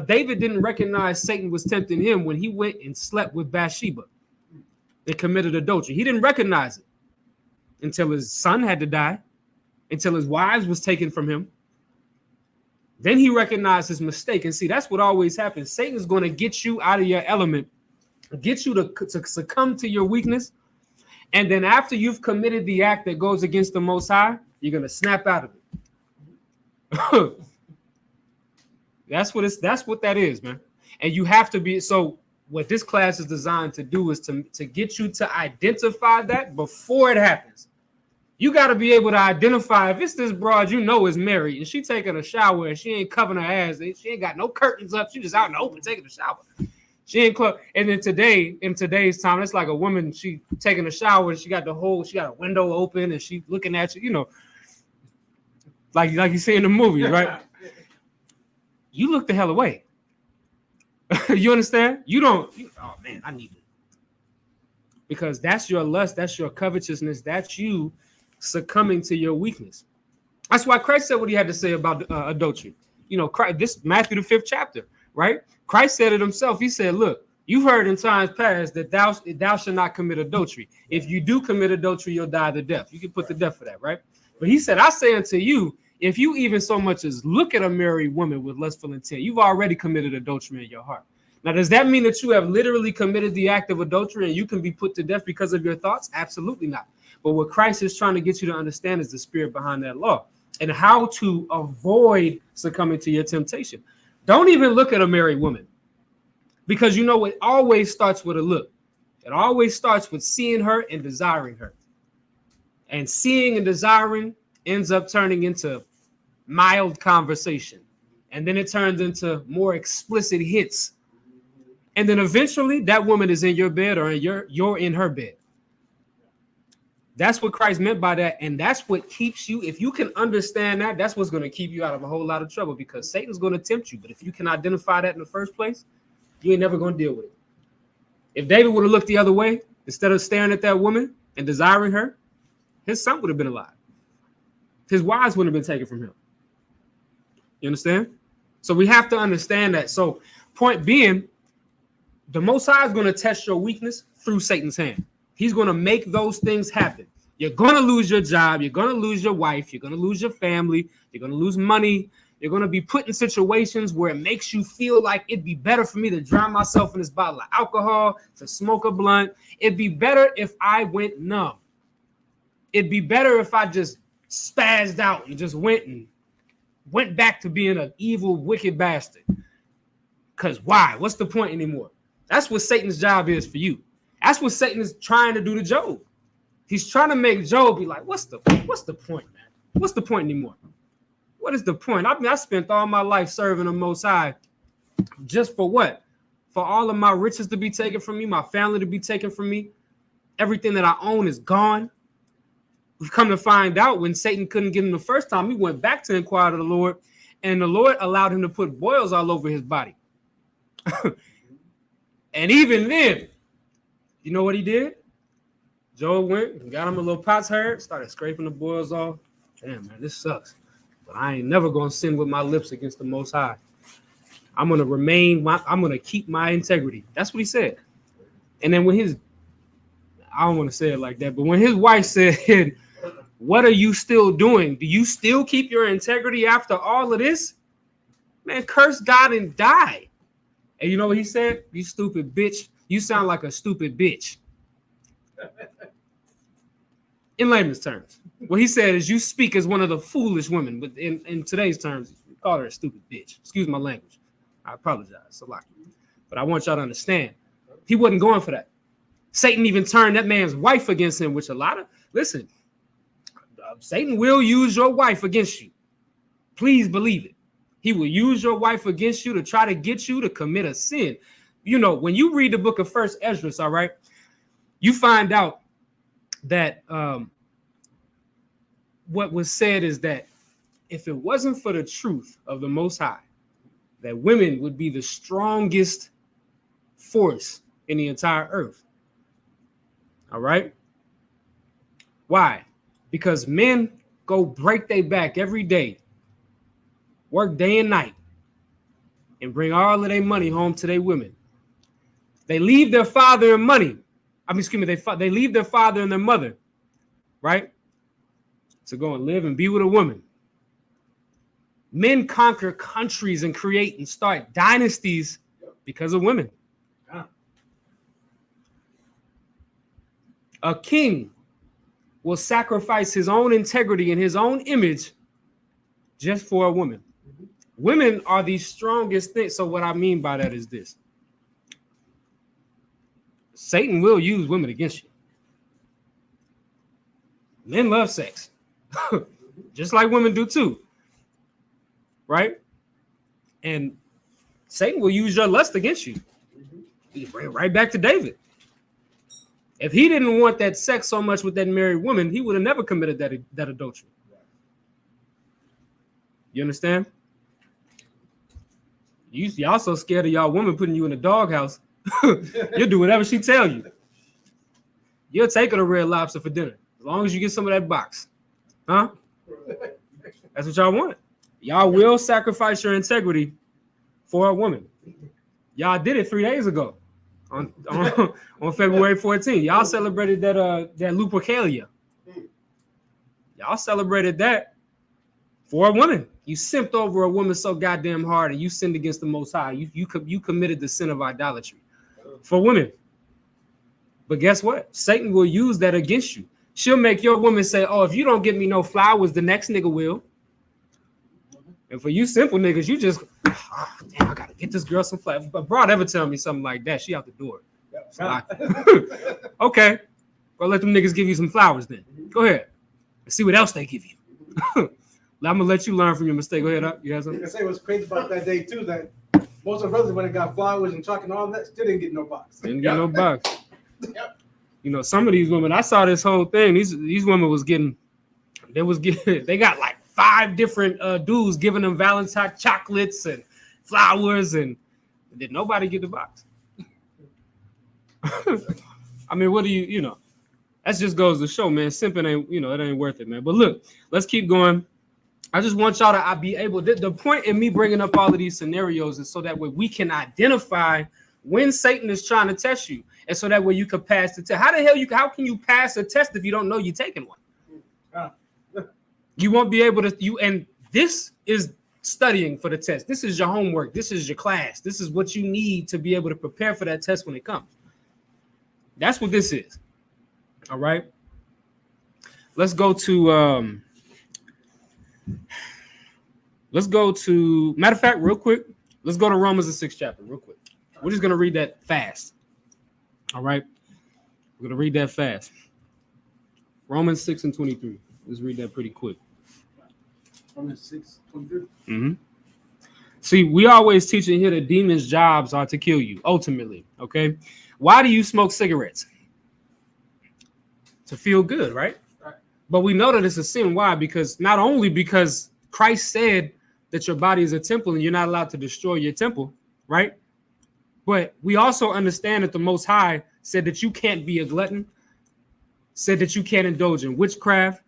David didn't recognize Satan was tempting him when he went and slept with Bathsheba and committed adultery. He didn't recognize it until his son had to die, until his wives was taken from him. Then he recognized his mistake. And see, that's what always happens. Satan is going to get you out of your element, get you to succumb to your weakness. And then after you've committed the act that goes against the Most High, you're going to snap out of it. That's what that is, man. And you have to be. So what this class is designed to do is to get you to identify that before it happens. You got to be able to identify if it's this broad you know is married and she taking a shower and she ain't covering her ass. She ain't got no curtains up. She just out in the open taking a shower. She ain't close. And then in today's time, it's like a woman, she taking a shower and she got a window open and she looking at you, like you see in the movies, right? You look the hell away. You understand? Oh man, I need it. Because that's your lust, that's your covetousness, that's you succumbing to your weakness. That's why Christ said what he had to say about adultery. You know, Christ, this Matthew the 5th chapter, right? Christ said it himself. He said, look, you've heard in times past that thou shalt not commit adultery. If you do commit adultery, you'll die the death. You can put the death for that, right? But he said, I say unto you, if you even so much as look at a married woman with lustful intent, you've already committed adultery in your heart. Now, does that mean that you have literally committed the act of adultery and you can be put to death because of your thoughts? Absolutely not. But what Christ is trying to get you to understand is the spirit behind that law and how to avoid succumbing to your temptation. Don't even look at a married woman, because you know it always starts with a look. It always starts with seeing her and desiring her. And seeing and desiring ends up turning into mild conversation. And then it turns into more explicit hits. And then eventually that woman is in your bed or you're in her bed. That's what Christ meant by that. And that's what keeps you. If you can understand that, that's what's going to keep you out of a whole lot of trouble, because Satan's going to tempt you. But if you can identify that in the first place, you ain't never going to deal with it. If David would have looked the other way, instead of staring at that woman and desiring her, his son would have been alive. His wives wouldn't have been taken from him. You understand? So we have to understand that. So point being, the Most High is going to test your weakness through Satan's hand. He's going to make those things happen. You're going to lose your job. You're going to lose your wife. You're going to lose your family. You're going to lose money. You're going to be put in situations where it makes you feel like it'd be better for me to drown myself in this bottle of alcohol, to smoke a blunt. It'd be better if I went numb. It'd be better if I just spazzed out and just went back to being an evil, wicked bastard. Because why? What's the point anymore? That's what Satan's job is for you. That's what Satan is trying to do to Job. He's trying to make Job be like, what's the point, man? What's the point anymore? What is the point? I spent all my life serving the Most High just for what? For all of my riches to be taken from me, my family to be taken from me. Everything that I own is gone. We've come to find out when Satan couldn't get him the first time, he went back to inquire to the Lord, and the Lord allowed him to put boils all over his body. And even then, you know what he did? Job went and got him a little pot's herd, started scraping the boils off. Damn, man, this sucks. But I ain't never going to sin with my lips against the Most High. I'm going to keep my integrity. That's what he said. And then when I don't want to say it like that, but when his wife said, what are you still doing? Do you still keep your integrity after all of this? Man, curse God and die. And you know what he said? You stupid bitch. You sound like a stupid bitch. In layman's terms. What he said is you speak as one of the foolish women, but in today's terms, we call her a stupid bitch. Excuse my language. I apologize. But I want y'all to understand. He wasn't going for that. Satan even turned that man's wife against him, which Satan will use your wife against you. Please believe it. He will use your wife against you to try to get you to commit a sin. You know, when you read the book of 1 Ezra, all right, you find out that what was said is that if it wasn't for the truth of the Most High, that women would be the strongest force in the entire earth. All right? Why? Because men go break their back every day, work day and night, and bring all of their money home to their women. They leave their father and money. They leave their father and their mother, right? To go and live and be with a woman. Men conquer countries and create and start dynasties because of women. A king will sacrifice his own integrity and his own image just for a woman. Women are the strongest thing. So what I mean by that is this. Satan will use women against you. Men love sex. Just like women do too. Right? And Satan will use your lust against you. You bring it right back to David. If he didn't want that sex so much with that married woman, he would have never committed that adultery. You understand? Y'all so scared of y'all woman putting you in a doghouse. You'll do whatever she tell you. You'll take her to Red Lobster for dinner. As long as you get some of that box. Huh? That's what y'all want. Y'all will sacrifice your integrity for a woman. Y'all did it 3 days ago on February 14th. Y'all celebrated that Lupercalia. Y'all celebrated that for a woman. You simped over a woman so goddamn hard, and you sinned against the Most High. You committed the sin of idolatry for women. But guess what? Satan will use that against you. She'll make your woman say, "Oh, if you don't get me no flowers, the next nigga will." And for you simple niggas, you just, damn, I gotta get this girl some flowers. But Broad ever tell me something like that, she out the door. So okay, go let them niggas give you some flowers then. Go ahead. Let's see what else they give you. I'm gonna let you learn from your mistake. Go ahead. You have something? I say what's crazy about that day too, that most of the brothers, when they got flowers and chocolate and all that, still didn't get no box. Didn't get no box. You know, some of these women, I saw this whole thing. These women was getting, they got like 5 different dudes giving them Valentine chocolates and flowers, and did nobody get the box? I mean, what do you know? That just goes to show, man. Simping ain't, it ain't worth it, man. But look, let's keep going. I just want y'all to be able. The point in me bringing up all of these scenarios is so that way we can identify when Satan is trying to test you, and so that way you can pass the test. How can you pass a test if you don't know you're taking one? You won't be able to. And this is studying for the test. This is your homework. This is your class. This is what you need to be able to prepare for that test when it comes. That's what this is. All right. Let's go to matter of fact, real quick. Let's go to Romans the 6th chapter real quick. We're just gonna read that fast. All right. We're gonna read that fast. Romans 6:23. Let's read that pretty quick. Romans 6:23. Mm-hmm. See, we always teach in here that demons' jobs are to kill you, ultimately. Okay. Why do you smoke cigarettes? To feel good, right? But we know that it's a sin. Why? Because not only because Christ said that your body is a temple and you're not allowed to destroy your temple, right? But we also understand that the Most High said that you can't be a glutton, said that you can't indulge in witchcraft,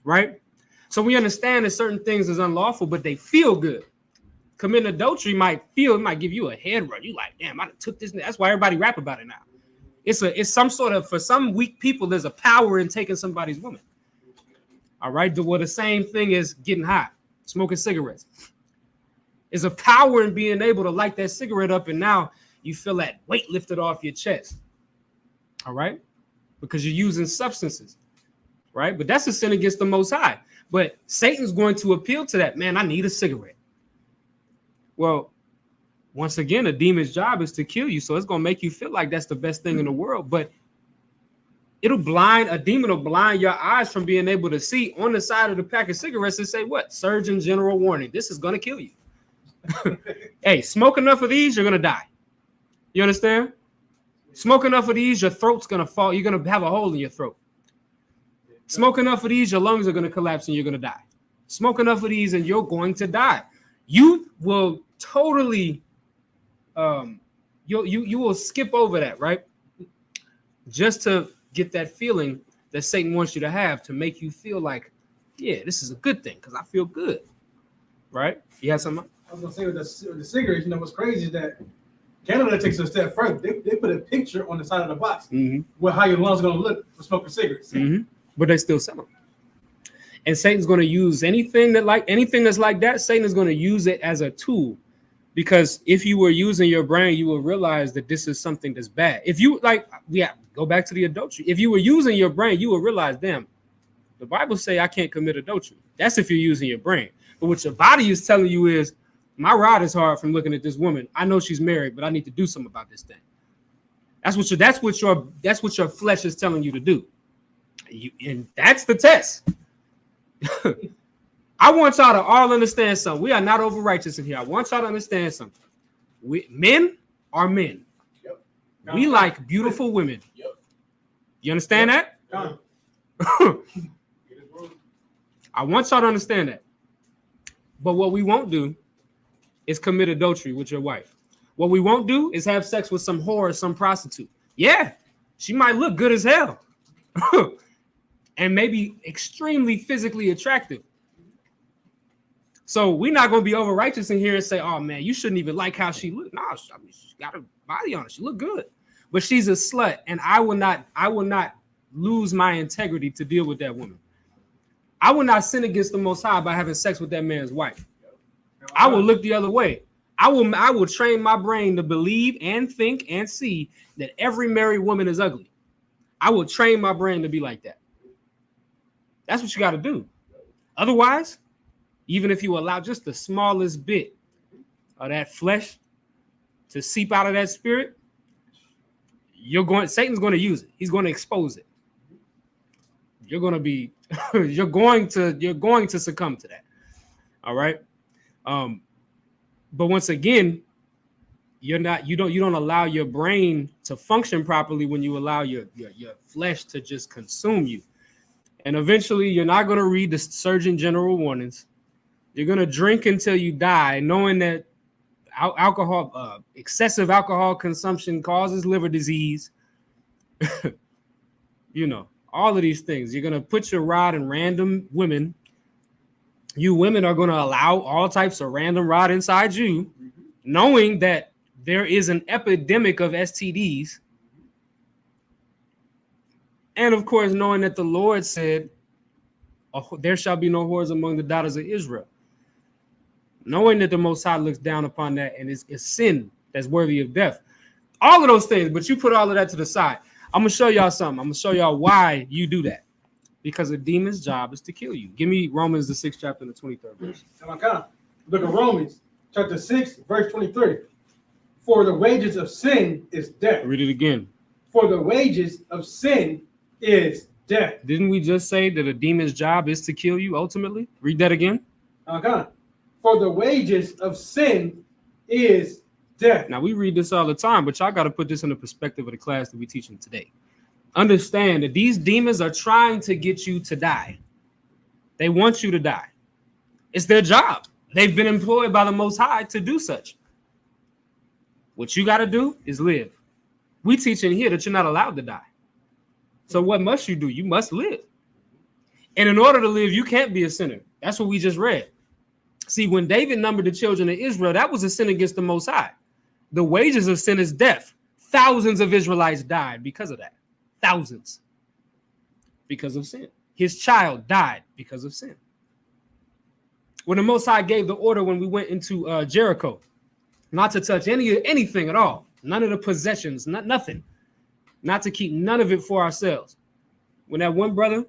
right? So we understand that certain things is unlawful, but they feel good. Committing adultery might give you a head run. You like, damn, I took this. That's why everybody rap about it now. It's some sort of, for some weak people, there's a power in taking somebody's woman. All right. Well, the same thing is getting high, smoking cigarettes. There's a power in being able to light that cigarette up, and now you feel that weight lifted off your chest. All right. Because you're using substances. Right. But that's a sin against the Most High. But Satan's going to appeal to that. Man, I need a cigarette. Well, once again, a demon's job is to kill you. So it's going to make you feel like that's the best thing in the world. But a demon will blind your eyes from being able to see on the side of the pack of cigarettes and say, what? Surgeon General warning. This is going to kill you. Hey, smoke enough of these, you're going to die. You understand? Smoke enough of these, your throat's going to fall. You're going to have a hole in your throat. Smoke enough of these, your lungs are going to collapse and you're going to die. Smoke enough of these and you're going to die. You will totally... you will skip over that, right? Just to get that feeling that Satan wants you to have to make you feel like, yeah, this is a good thing because I feel good, right? You have something? I was gonna say with the cigarettes, what's crazy is that Canada takes it a step further. They put a picture on the side of the box with how your lungs are gonna look for smoking cigarettes. But they still sell them. And Satan's going to use anything that's like that. Satan is going to use it as a tool. Because if you were using your brain, you will realize that this is something that's bad. If you go back to the adultery. If you were using your brain, you will realize, damn, the Bible say I can't commit adultery. That's if you're using your brain. But what your body is telling you is, my rod is hard from looking at this woman. I know she's married, but I need to do something about this thing. That's what your flesh is telling you to do. And that's the test. I want y'all to all understand something. We are not over righteous in here. I want y'all to understand something. Men are men. Yep. We like beautiful women. Yep. You understand that? I want y'all to understand that. But what we won't do is commit adultery with your wife. What we won't do is have sex with some whore or some prostitute. Yeah, she might look good as hell and maybe extremely physically attractive. So we're not going to be over righteous in here and say, oh man, you shouldn't even like how she looked. No, I mean, she's got a body on her. She look good, but she's a slut. And I will not lose my integrity to deal with that woman. I will not sin against the Most High by having sex with that man's wife. I will look the other way. I will train my brain to believe and think and see that every married woman is ugly. I will train my brain to be like that. That's what you got to do. Otherwise, even if you allow just the smallest bit of that flesh to seep out of that spirit, Satan's going to use it. He's going to expose it. You're going to succumb to that. All right. But once again, you don't allow your brain to function properly when you allow your flesh to just consume you. And eventually you're not going to read the Surgeon General warnings. You're going to drink until you die, knowing that excessive alcohol consumption causes liver disease. All of these things. You're going to put your rod in random women. You women are going to allow all types of random rod inside you, knowing that there is an epidemic of STDs. And of course, knowing that the Lord said, there shall be no whores among the daughters of Israel. Knowing that the Most High looks down upon that and it's sin that's worthy of death. All of those things, but you put all of that to the side. I'm going to show y'all something. I'm going to show y'all why you do that. Because a demon's job is to kill you. Give me Romans, the 6th chapter, and the 23rd verse. Look at Romans, chapter 6, verse 23. For the wages of sin is death. Read it again. For the wages of sin is death. Didn't we just say that a demon's job is to kill you ultimately? Read that again. For the wages of sin is death. Now, we read this all the time, but y'all got to put this in the perspective of the class that we're teaching today. Understand that these demons are trying to get you to die. They want you to die. It's their job. They've been employed by the Most High to do such. What you got to do is live. We teach in here that you're not allowed to die. So what must you do? You must live. And in order to live, you can't be a sinner. That's what we just read. See, when David numbered the children of Israel, that was a sin against the Most High. The wages of sin is death. Thousands of Israelites died because of that. Thousands. Because of sin. His child died because of sin. When the Most High gave the order when we went into Jericho, not to touch anything at all, none of the possessions, nothing, not to keep none of it for ourselves. When that one brother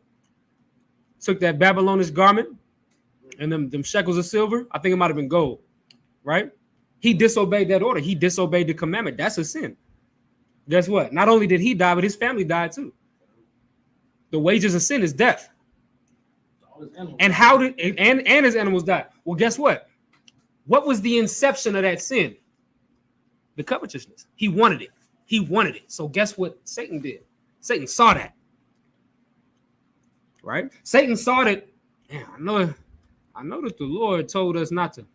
took that Babylonish garment and them shekels of silver, I think it might have been gold, right? He disobeyed that order. He disobeyed the commandment. That's a sin. Guess what? Not only did he die, but his family died too. The wages of sin is death. And how did and his animals die? Well, guess what? What was the inception of that sin? The covetousness. He wanted it. He wanted it. So guess what Satan did? Satan saw that. Right? Satan saw that. Yeah, I know that the Lord told us not to.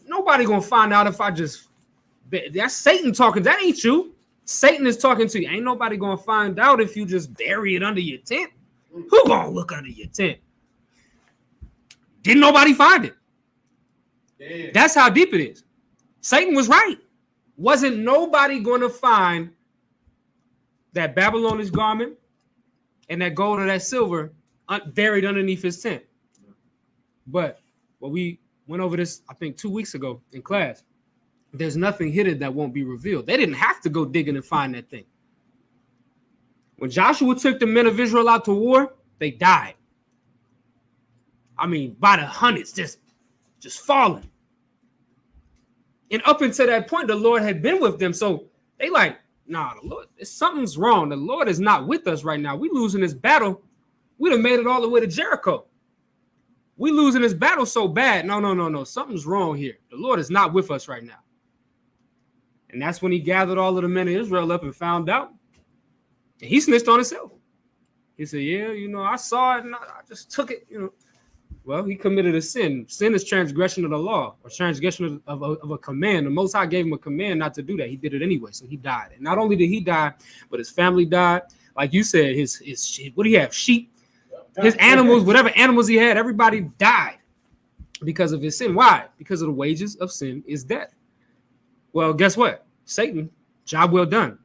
Nobody gonna find out if I just. That's Satan talking. That ain't you. Satan is talking to you. Ain't nobody gonna find out if you just bury it under your tent. Who gonna look under your tent? Didn't nobody find it? Damn. That's how deep it is. Satan was right. Wasn't nobody gonna find that Babylonish garment and that gold or that silver buried underneath his tent. But we went over this, I think 2 weeks ago in class. There's nothing hidden that won't be revealed. They didn't have to go digging and find that thing. When Joshua took the men of Israel out to war, they died. I mean, by the hundreds, just falling. And up until that point, the Lord had been with them. So they like, nah, the Lord, something's wrong. The Lord is not with us right now. We losing this battle. We'd have made it all the way to Jericho. We losing this battle so bad. No. Something's wrong here. The Lord is not with us right now. And that's when he gathered all of the men of Israel up and found out. And he snitched on himself. He said, yeah, I saw it and I just took it, Well, he committed a sin. Sin is transgression of the law or transgression of a command. The Most High gave him a command not to do that. He did it anyway, so he died. And not only did he die, but his family died. Like you said, his what do he have? Sheep, his animals, whatever animals he had, everybody died. because of his sin. Why? Because of the wages of sin is death. Well, guess what? Satan, job well done.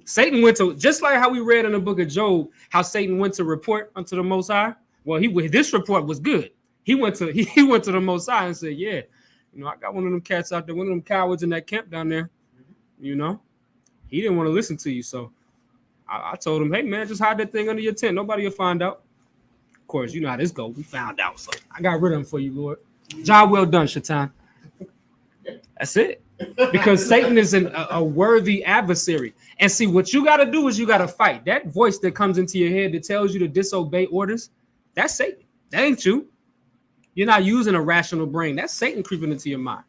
Satan went to, just like how we read in the book of Job, how Satan went to report unto the Most High. Well, this report was good. He went to the Most High and said, yeah, I got one of them cats out there, one of them cowards in that camp down there. He didn't want to listen to you. So I told him, hey, man, just hide that thing under your tent. Nobody will find out. Of course, you know how this goes. We found out. So I got rid of him for you, Lord. Job well done, Shaitan. That's it. Because Satan is a worthy adversary. And see, what you got to do is you got to fight. That voice that comes into your head that tells you to disobey orders, that's Satan. That ain't you. You're not using a rational brain. That's Satan creeping into your mind.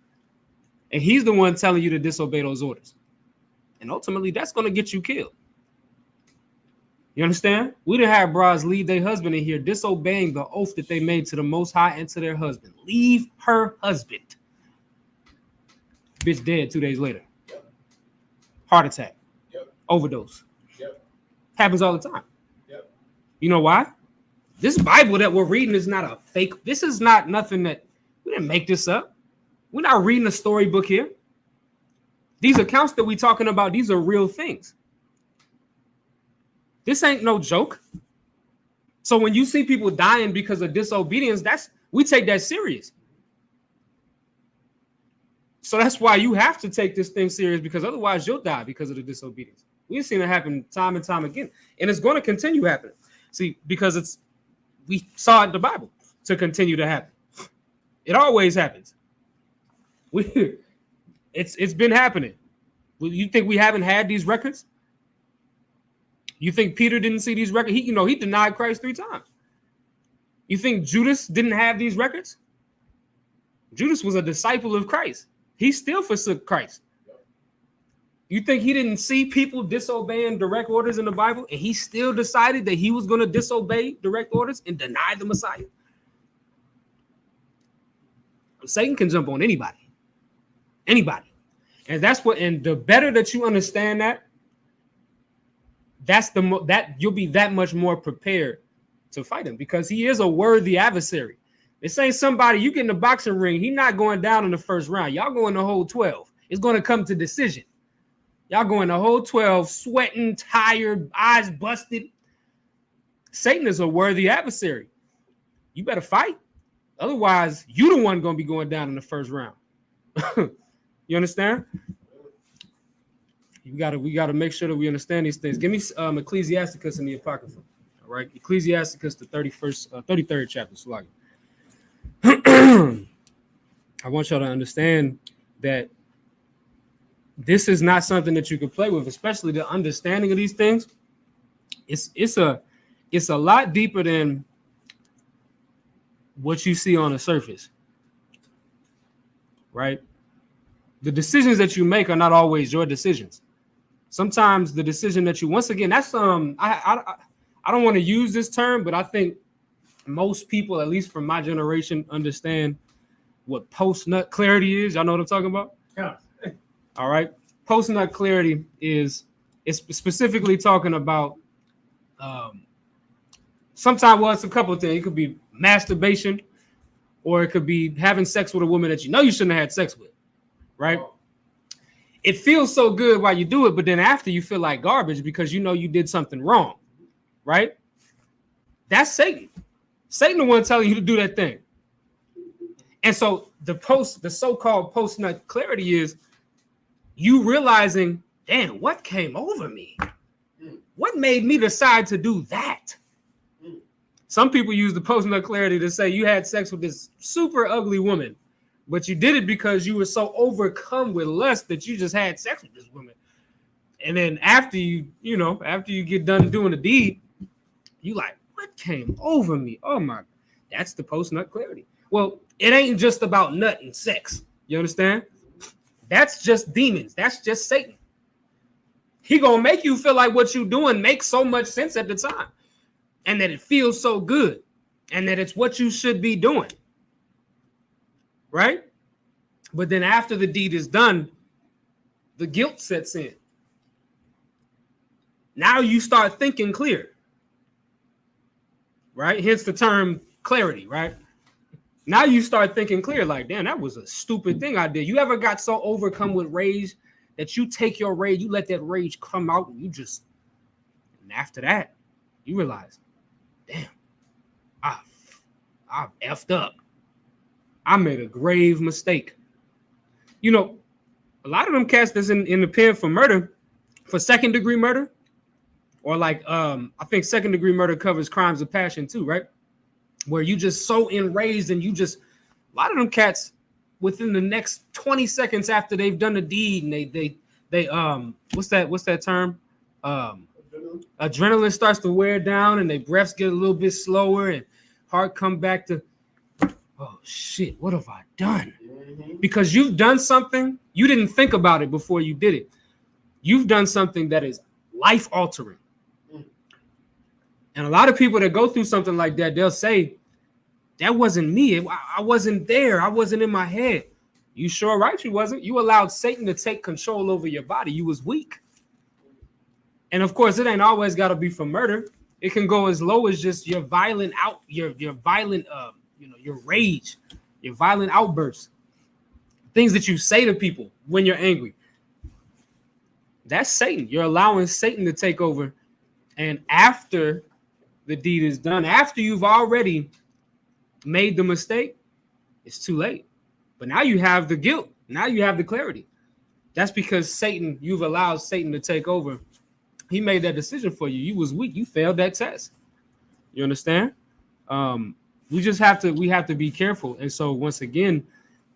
And he's the one telling you to disobey those orders. And ultimately, that's going to get you killed. You understand? We didn't have bras leave their husband in here disobeying the oath that they made to the Most High and to their husband. Leave her husband. Bitch dead 2 days later. Yep. Heart attack. Yep. Overdose. Yep. Happens all the time. Yep. You know why? This Bible that we're reading is not a fake. This is not nothing that we didn't make this up. We're not reading a storybook here. These accounts that we're talking about, these are real things. This ain't no joke. So when you see people dying because of disobedience, we take that serious. So that's why you have to take this thing serious, because otherwise you'll die because of the disobedience. We've seen it happen time and time again, and it's going to continue happening. See, because we saw it in the Bible to continue to happen. It always happens. It's been happening. You think we haven't had these records? You think Peter didn't see these records? He denied Christ 3 times. You think Judas didn't have these records? Judas was a disciple of Christ. He still forsook Christ. You think he didn't see people disobeying direct orders in the Bible, and he still decided that he was going to disobey direct orders and deny the Messiah? Satan can jump on anybody. Anybody. And the better that you understand that, that you'll be that much more prepared to fight him, because he is a worthy adversary. This ain't somebody you get in the boxing ring. He's not going down in the first round. Y'all going the whole 12. It's going to come to decision. Y'all going the whole 12, sweating, tired, eyes busted. Satan is a worthy adversary. You better fight. Otherwise, you the one going to be going down in the first round. You understand? We got to make sure that we understand these things. Give me Ecclesiasticus in the Apocrypha. All right, Ecclesiasticus, the 33rd chapter. Slug. I want y'all to understand that this is not something that you can play with, especially the understanding of these things. It's a lot deeper than what you see on the surface, right? The decisions that you make are not always your decisions. Sometimes the decision that you, once again, that's I don't want to use this term, but I think most people, at least from my generation, understand what post-nut clarity is. Y'all know what I'm talking about? Yeah. All right. Post-nut clarity is specifically talking about sometimes, well, it's a couple of things. It could be masturbation, or it could be having sex with a woman that you know you shouldn't have had sex with, right? Oh. It feels so good while you do it, but then after you feel like garbage because you know you did something wrong, right? That's Satan. Satan the one telling you to do that thing. And so the so-called post-nut clarity is you realizing, damn, what came over me? What made me decide to do that? Some people use the post-nut clarity to say you had sex with this super ugly woman, but you did it because you were so overcome with lust that you just had sex with this woman. And then after you get done doing the deed, you like, what came over me? Oh my, that's the post-nut clarity. Well, it ain't just about nut and sex. You understand? That's just demons. That's just Satan. He gonna make you feel like what you doing makes so much sense at the time, and that it feels so good, and that it's what you should be doing, right? But then after the deed is done, the guilt sets in. Now you start thinking clear, right? Hence the term clarity, right? Now you start thinking clear, like, damn, that was a stupid thing I did. You ever got so overcome with rage that you take your rage, you let that rage come out, and and after that, you realize, damn, I've effed up. I made a grave mistake. You know, a lot of them cats that's in the pen for murder, for second-degree murder, or like I think second-degree murder covers crimes of passion too, right? Where you just so enraged and a lot of them cats within the next 20 seconds after they've done the deed and they what's that term? Adrenaline starts to wear down and their breaths get a little bit slower and heart come back to, oh shit, what have I done? Because you've done something, you didn't think about it before you did it. You've done something that is life altering. And a lot of people that go through something like that, they'll say, that wasn't me. I wasn't there. I wasn't in my head. You sure right you wasn't. You allowed Satan to take control over your body. You was weak. And of course, it ain't always got to be for murder. It can go as low as just your violent your violent your rage, your violent outbursts, things that you say to people when you're angry. That's Satan. You're allowing Satan to take over. And after the deed is done, after you've already made the mistake, it's too late. But now you have the guilt. Now you have the clarity. That's because you've allowed Satan to take over. He made that decision for you. You was weak. You failed that test. You understand? We have to be careful. And so once again,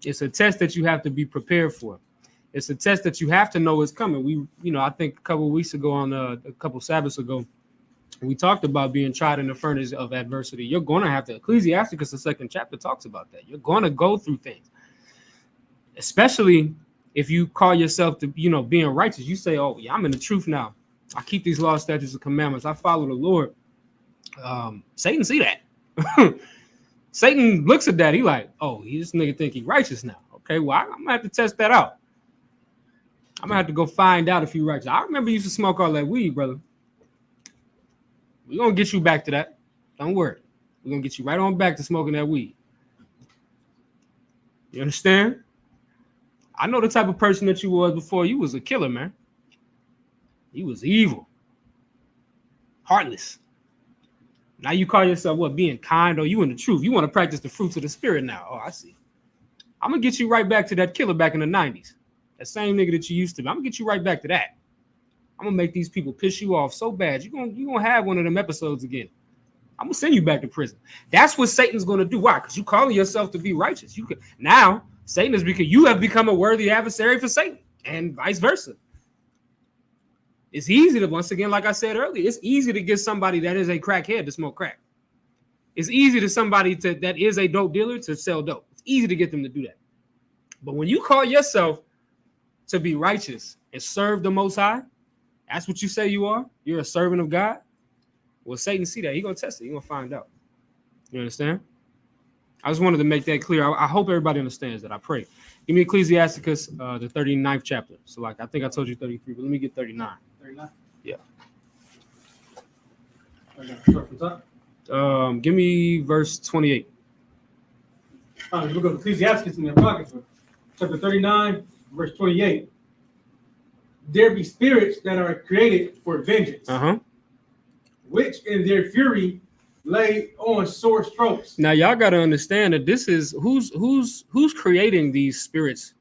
it's a test that you have to be prepared for. It's a test that you have to know is coming. I think a couple of weeks ago a couple Sabbaths ago, we talked about being tried in the furnace of adversity. You're going to have to. Ecclesiasticus, the 2nd chapter, talks about that. You're going to go through things, especially if you call yourself to, being righteous. You say, oh, yeah, I'm in the truth now. I keep these laws, statutes, and commandments. I follow the Lord. Satan see that. Satan looks at that. He like, oh, this nigga think he righteous now. Okay, well, I'm going to have to test that out. I'm going to have to go find out if he righteous. I remember you used to smoke all that weed, brother. We're going to get you back to that. Don't worry. We're going to get you right on back to smoking that weed. You understand? I know the type of person that you was before. You was a killer, man. You was evil. Heartless. Now you call yourself what? Being kind, or you in the truth. You want to practice the fruits of the spirit now. Oh, I see. I'm going to get you right back to that killer back in the 90s. That same nigga that you used to be. I'm going to get you right back to that. I'm gonna make these people piss you off so bad. You're gonna have one of them episodes again. I'm gonna send you back to prison. That's what Satan's gonna do. Why? Because you calling yourself to be righteous. Now Satan is because you have become a worthy adversary for Satan, and vice versa. It's easy to, once again, like I said earlier, it's easy to get somebody that is a crackhead to smoke crack. It's easy to somebody that is a dope dealer to sell dope. It's easy to get them to do that. But when you call yourself to be righteous and serve the Most High, that's what you say you are. You're a servant of God. Well, Satan see that. He's going to test it. He's going to find out. You understand? I just wanted to make that clear. I hope everybody understands that. I pray. Give me Ecclesiasticus, the 39th chapter. So, I think I told you 33, but let me get 39. 39? Yeah. Start from top. Give me verse 28. We'll go to Ecclesiasticus in the Apocrypha. Chapter 39, verse 28. There be spirits that are created for vengeance, which in their fury lay on sore strokes. Now y'all got to understand that this is who's creating these spirits.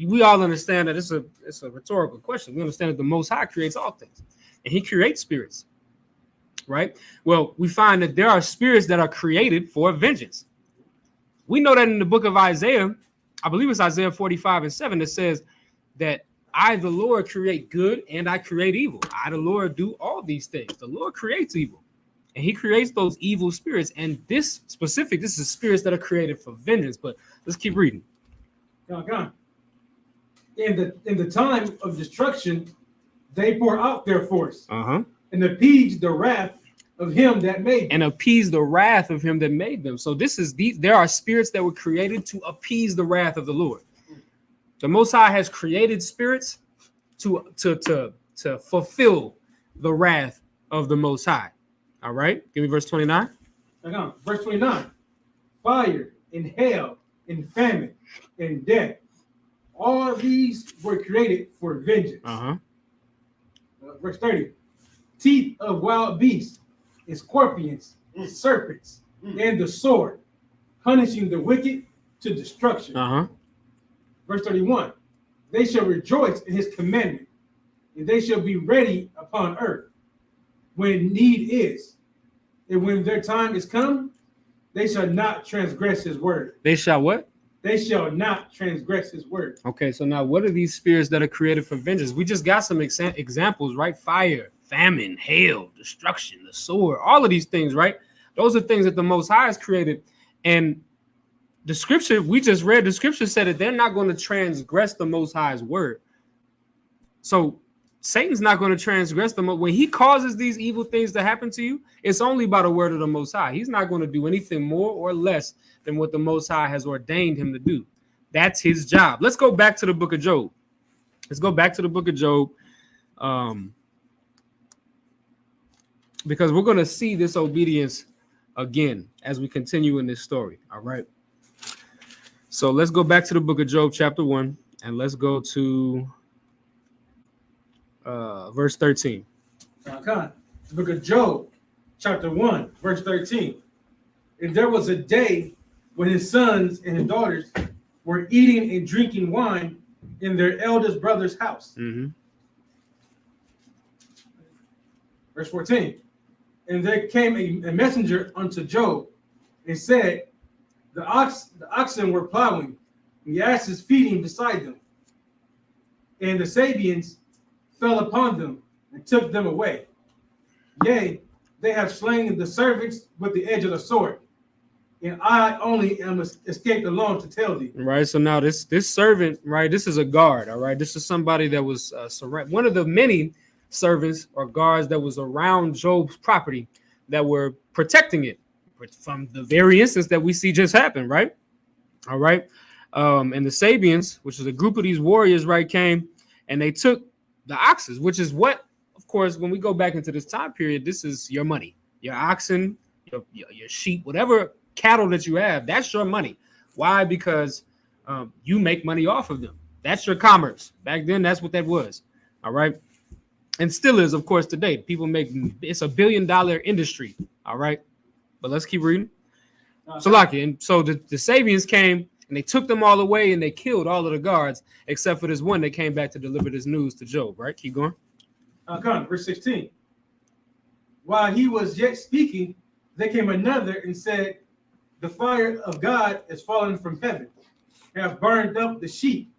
We all understand that it's a rhetorical question. We understand that the Most High creates all things, and He creates spirits, right? Well, we find that there are spirits that are created for vengeance. We know that in the book of Isaiah, I believe it's Isaiah 45:7, that says that I, the Lord, create good and I create evil. I, the Lord, do all these things. The Lord creates evil, and He creates those evil spirits. And this is spirits that are created for vengeance. But let's keep reading. God. In the time of destruction, they pour out their force and appease the wrath of Him that made them. So there are spirits that were created to appease the wrath of the Lord. The Most High has created spirits to fulfill the wrath of the Most High. All right, give me verse 29. Verse 29. Fire and hail, and famine, and death. All these were created for vengeance. Verse 30. Teeth of wild beasts, and scorpions, serpents, and the sword, punishing the wicked to destruction. Verse 31. They shall rejoice in his commandment, and they shall be ready upon earth when need is. And when their time is come, they shall not transgress his word. They shall what? They shall not transgress his word. Okay, so now what are these spirits that are created for vengeance? We just got some examples, right? Fire, famine, hail, destruction, the sword, all of these things, right? Those are things that the Most High has created. And the scripture, we just read, the scripture said that they're not going to transgress the Most High's word. So Satan's not going to transgress them. When he causes these evil things to happen to you, it's only by the word of the Most High. He's not going to do anything more or less than what the Most High has ordained him to do. That's his job. Let's go back to the book of Job. Let's go back to the book of Job. Because we're going to see this obedience again as we continue in this story. All right. So let's go back to the book of Job, chapter 1, and let's go to verse 13. The book of Job, chapter 1, verse 13. And there was a day when his sons and his daughters were eating and drinking wine in their eldest brother's house. Verse 14. And there came a messenger unto Job and said, the oxen were plowing, and the asses feeding beside them. And the Sabians fell upon them and took them away. Yea, they have slain the servants with the edge of the sword, and I only am escaped alone to tell thee. Right. So now this servant, right? This is a guard. All right. This is somebody that was one of the many servants or guards that was around Job's property that were protecting it from the very instance that we see just happen. Right. All right. And the Sabians, which is a group of these warriors, right, came and they took the oxes, which is what, of course, when we go back into this time period, this is your money, your oxen, your sheep, whatever cattle that you have, that's your money. Why? Because you make money off of them. That's your commerce. Back then, that's what that was. All right. And still is, of course, today. People make, it's $1 billion industry. All right. But let's keep reading. So, Lucky. And so the Sabians came and they took them all away and they killed all of the guards except for this one that came back to deliver this news to Job. Right. Keep going. Verse 16. While he was yet speaking, there came another and said, the fire of God is fallen from heaven, have burned up the sheep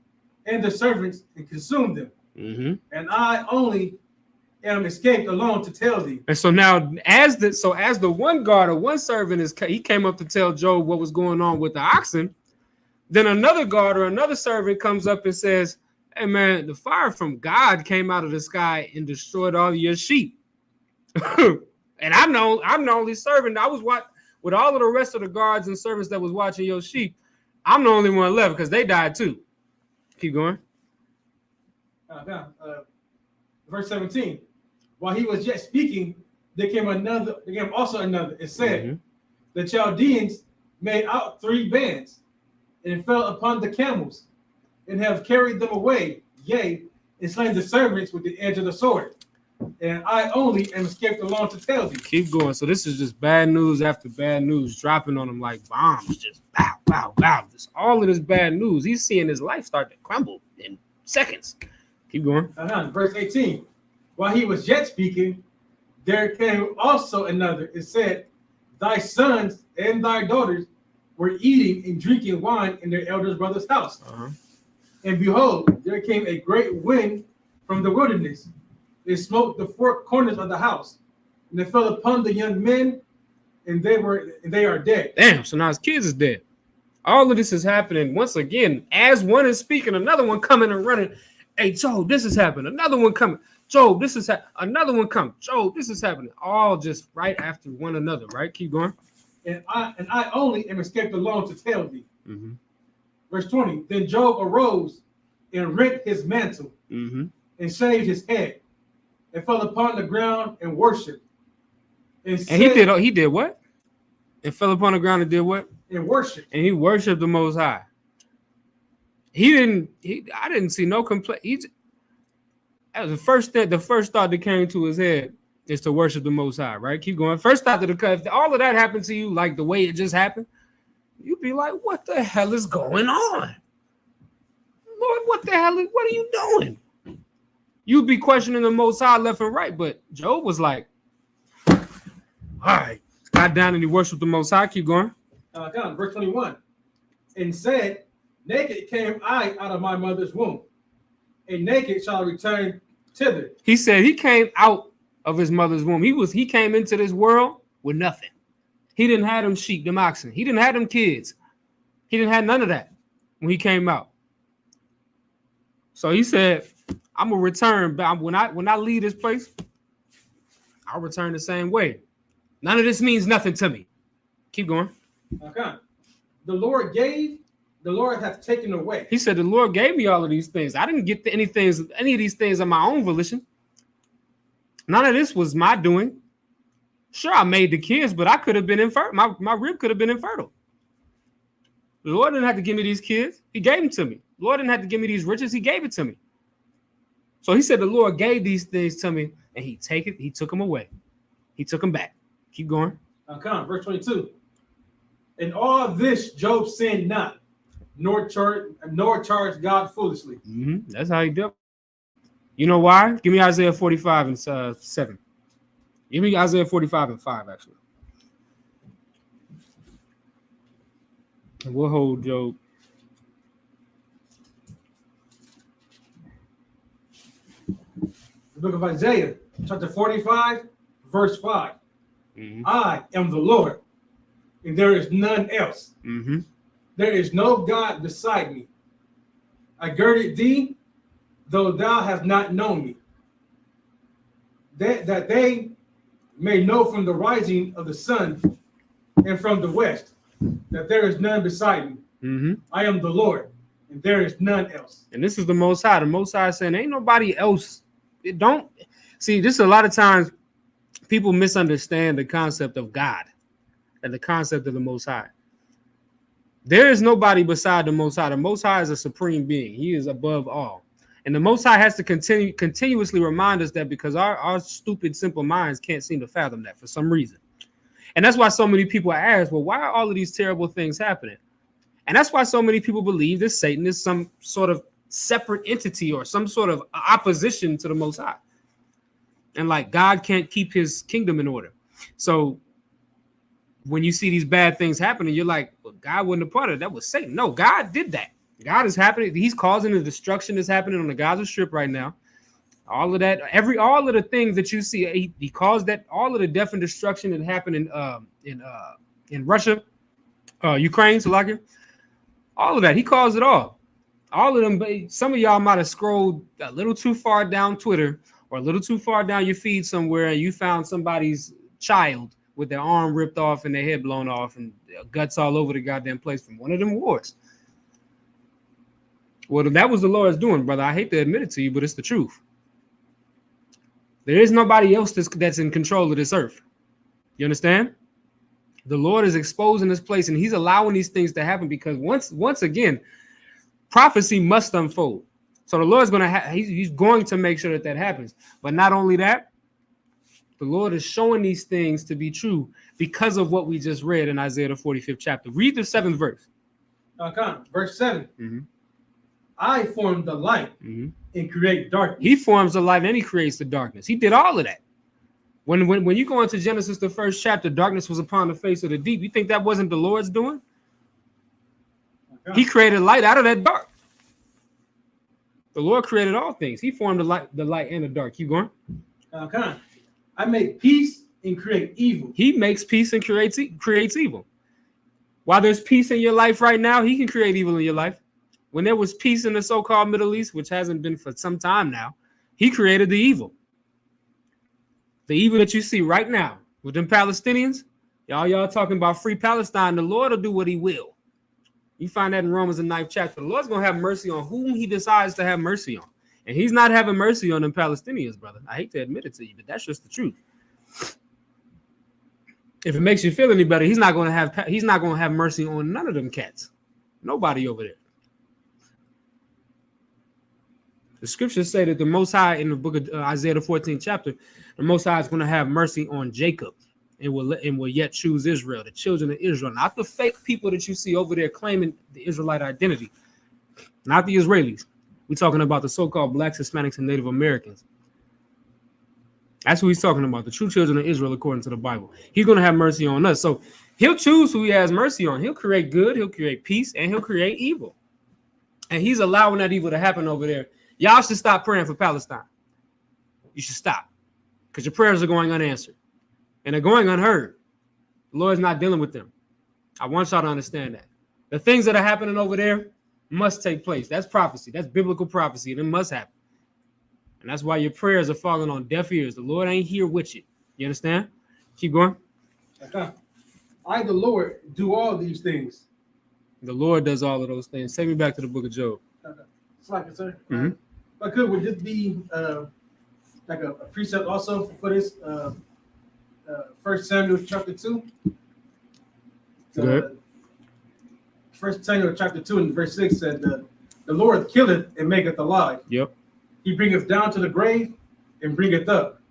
and the servants and consumed them. And I only am escaped alone to tell thee. And so now, as the one guard or one servant he came up to tell Job what was going on with the oxen, then another guard or another servant comes up and says, hey man, the fire from God came out of the sky and destroyed all your sheep. And I'm the only servant. I was with all of the rest of the guards and servants that was watching your sheep. I'm the only one left because they died too. Keep going. Verse 17. While he was yet speaking, there came also another and said, the Chaldeans made out 3 bands and fell upon the camels and have carried them away, yea, and slain the servants with the edge of the sword. And I only am escaped alone to tell thee. Keep going. So this is just bad news after bad news dropping on him like bombs. Just bow, bow, bow. Just all of this bad news. He's seeing his life start to crumble in seconds. Keep going. Verse 18. While he was yet speaking, there came also another and said, thy sons and thy daughters were eating and drinking wine in their eldest brother's house. And behold, there came a great wind from the wilderness. It smote the 4 corners of the house, and it fell upon the young men, and they are dead. Damn, so now his kids is dead. All of this is happening once again. As one is speaking, another one coming and running. Hey, Job, this is happening. Another one coming. Job, this is another one coming. Job, this is happening. All just right after one another, right? Keep going. And I only am escaped alone to tell thee. Verse 20. Then Job arose and rent his mantle and shaved his head and fell upon the ground and worshipped. And he did what? And fell upon the ground and did what? And worshiped. And he worshipped the Most High. I didn't see no complaint. That was the first thought that came to his head is to worship the Most High, right? Keep going. First thought if all of that happened to you like the way it just happened, you'd be like, what the hell is going on? Lord, what are you doing? You'd be questioning the Most High left and right, but Job was like, all right, got down and he worshiped the Most High. Keep going. Verse 21. And said, naked came I out of my mother's womb, and naked shall I return thither. He said he came out of his mother's womb. He came into this world with nothing. He didn't have them sheep, them oxen. He didn't have them kids. He didn't have none of that when he came out. So he said, I'm gonna return back. When I leave this place, I'll return the same way. None of this means nothing to me. Keep going. Okay. The Lord gave, the Lord hath taken away. He said, the Lord gave me all of these things. I didn't get any of these things on my own volition. None of this was my doing. Sure, I made the kids, but I could have been infertile. My rib could have been infertile. The Lord didn't have to give me these kids. He gave them to me. The Lord didn't have to give me these riches. He gave it to me. So he said the Lord gave these things to me, and he took them away. He took them back. Keep going. Okay, verse 22. In all this Job sinned not, nor charged God foolishly. Mm-hmm. That's how he did. You know why? Give me Isaiah 45 and 7. Give me Isaiah 45 and 5, actually. And we'll hold Job. The book of Isaiah, chapter 45, verse 5. Mm-hmm. I am the Lord, and there is none else. Mm-hmm. There is no God beside me. I girded thee, though thou hast not known me, that they may know from the rising of the sun and from the west that there is none beside me. Mm-hmm. I am the Lord, and there is none else. And this is the Most High. The Most High saying, ain't nobody else. It don't see this. A lot of times, people misunderstand the concept of God and the concept of the Most High. There is nobody beside the Most High. The Most High is a supreme being. He is above all. And the Most High has to continuously remind us that because our stupid, simple minds can't seem to fathom that for some reason. And that's why so many people ask, well, why are all of these terrible things happening? And that's why so many people believe that Satan is some sort of separate entity or some sort of opposition to the Most High. And like God can't keep his kingdom in order. So when you see these bad things happening, you're like, well, God wasn't a part of it. That was Satan. No, God did that. God is happening. He's causing the destruction that's happening on the Gaza Strip right now. All of that, all of the things that you see, he caused that. All of the death and destruction that happened in Russia, Ukraine, Slovakia, all of that. He caused it all. All of them. But some of y'all might have scrolled a little too far down Twitter or a little too far down your feed somewhere, and you found somebody's child with their arm ripped off and their head blown off and guts all over the goddamn place from one of them wars. Well, that was the Lord's doing, brother. I hate to admit it to you, but it's the truth. There is nobody else that's in control of this earth. You understand? The Lord is exposing this place, and he's allowing these things to happen because once again, prophecy must unfold. So the Lord's going to he's going to make sure that happens. But not only that, the Lord is showing these things to be true because of what we just read in Isaiah the 45th chapter. Read the 7th verse. Okay, verse 7. Mm-hmm. I form the light and create darkness. He forms the light and he creates the darkness. He did all of that. When you go into Genesis, the 1st chapter, darkness was upon the face of the deep. You think that wasn't the Lord's doing? Okay. He created light out of that dark. The Lord created all things. He formed the light and the dark. Keep going. Okay. I make peace and create evil. He makes peace and creates evil. While there's peace in your life right now, he can create evil in your life. When there was peace in the so-called Middle East, which hasn't been for some time now, he created the evil. The evil that you see right now with them Palestinians, y'all talking about free Palestine, the Lord will do what he will. You find that in Romans the 9th chapter. The Lord's going to have mercy on whom he decides to have mercy on. And he's not having mercy on them Palestinians, brother. I hate to admit it to you, but that's just the truth. If it makes you feel any better, he's not going to have mercy on none of them cats. Nobody over there. The scriptures say that the Most High in the book of Isaiah, the 14th chapter, the Most High is going to have mercy on Jacob and will yet choose Israel, the children of Israel, not the fake people that you see over there claiming the Israelite identity, not the Israelis. We're talking about the so-called blacks, Hispanics, and Native Americans. That's who he's talking about, the true children of Israel, according to the Bible. He's going to have mercy on us. So he'll choose who he has mercy on. He'll create good, he'll create peace, and he'll create evil. And he's allowing that evil to happen over there. Y'all should stop praying for Palestine. You should stop, because your prayers are going unanswered and they're going unheard. The Lord's not dealing with them. I want y'all to understand that. The things that are happening over there must take place. That's prophecy. That's biblical prophecy, and it must happen. And that's why your prayers are falling on deaf ears. The Lord ain't here with you. You understand? Keep going. I, the Lord, do all these things. The Lord does all of those things. Take me back to the book of Job. It's like it, sir. Mm-hmm. But would this be like a precept also for this? 1 Samuel chapter 2. Good. 1 Samuel chapter 2 and verse 6 said, the Lord killeth and maketh alive. Yep. He bringeth down to the grave and bringeth up.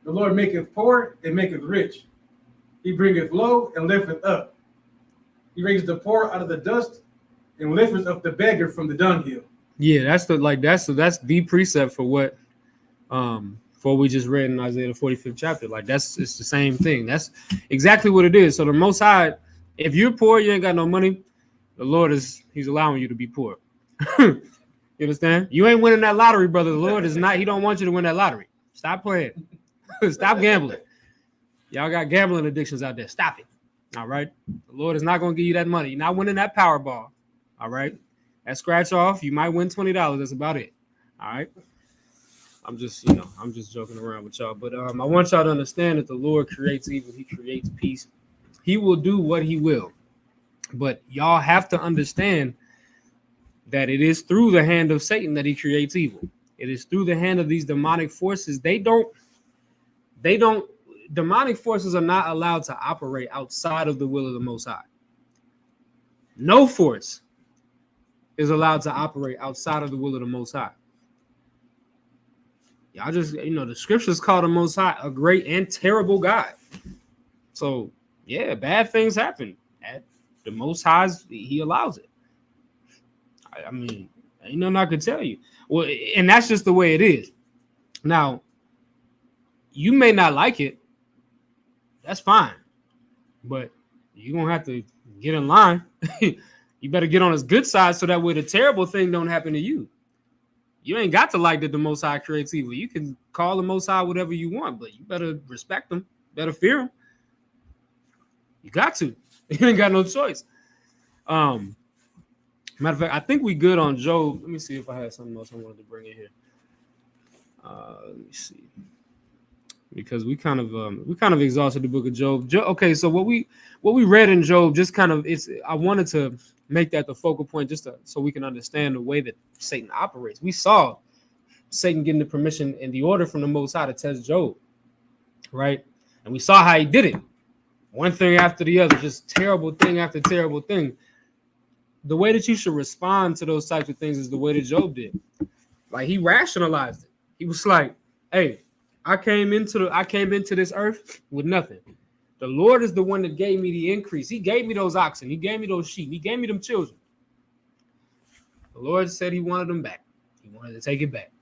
The Lord maketh poor and maketh rich. He bringeth low and lifteth up. He raises the poor out of the dust and lifteth up the beggar from the dunghill. Yeah, that's the precept for what for we just read in Isaiah the 45th chapter. Like it's the same thing. That's exactly what it is. So the Most High, if you're poor, you ain't got no money, the Lord he's allowing you to be poor. You understand? You ain't winning that lottery, brother. The Lord is not. He don't want you to win that lottery. Stop playing. Stop gambling. Y'all got gambling addictions out there. Stop it. All right. The Lord is not going to give you that money. You're not winning that Powerball. All right. That scratch off, you might win $20. That's about it. All right. I'm just joking around with y'all. But I want y'all to understand that the Lord creates evil. He creates peace. He will do what he will. But y'all have to understand that it is through the hand of Satan that he creates evil. It is through the hand of these demonic forces. Demonic forces are not allowed to operate outside of the will of the Most High. No force is allowed to operate outside of the will of the Most High. Y'all just, the scriptures call the Most High a great and terrible God. So, yeah, bad things happen. At the Most High, he allows it. I mean, ain't nothing I could tell you. Well, and that's just the way it is. Now, you may not like it. That's fine. But you're going to have to get in line. You better get on his good side so that way the terrible thing don't happen to you. You ain't got to like that the Most High creates evil. You can call the Most High whatever you want, but you better respect him. Better fear him. You got to. You ain't got no choice. Matter of fact, I think we good on Job. Let me see if I had something else I wanted to bring in here. Let me see. Because we kind of exhausted the book of Job. Okay, so what we read in Job just kind of I wanted to make that the focal point so we can understand the way that Satan operates. We saw Satan getting the permission and the order from the Most High to test Job, right? And we saw how he did it. One thing after the other, just terrible thing after terrible thing. The way that you should respond to those types of things is the way that Job did. Like he rationalized it. He was like, "Hey, I came into this earth with nothing. The Lord is the one that gave me the increase. He gave me those oxen. He gave me those sheep. He gave me them children. The Lord said he wanted them back. He wanted to take it back.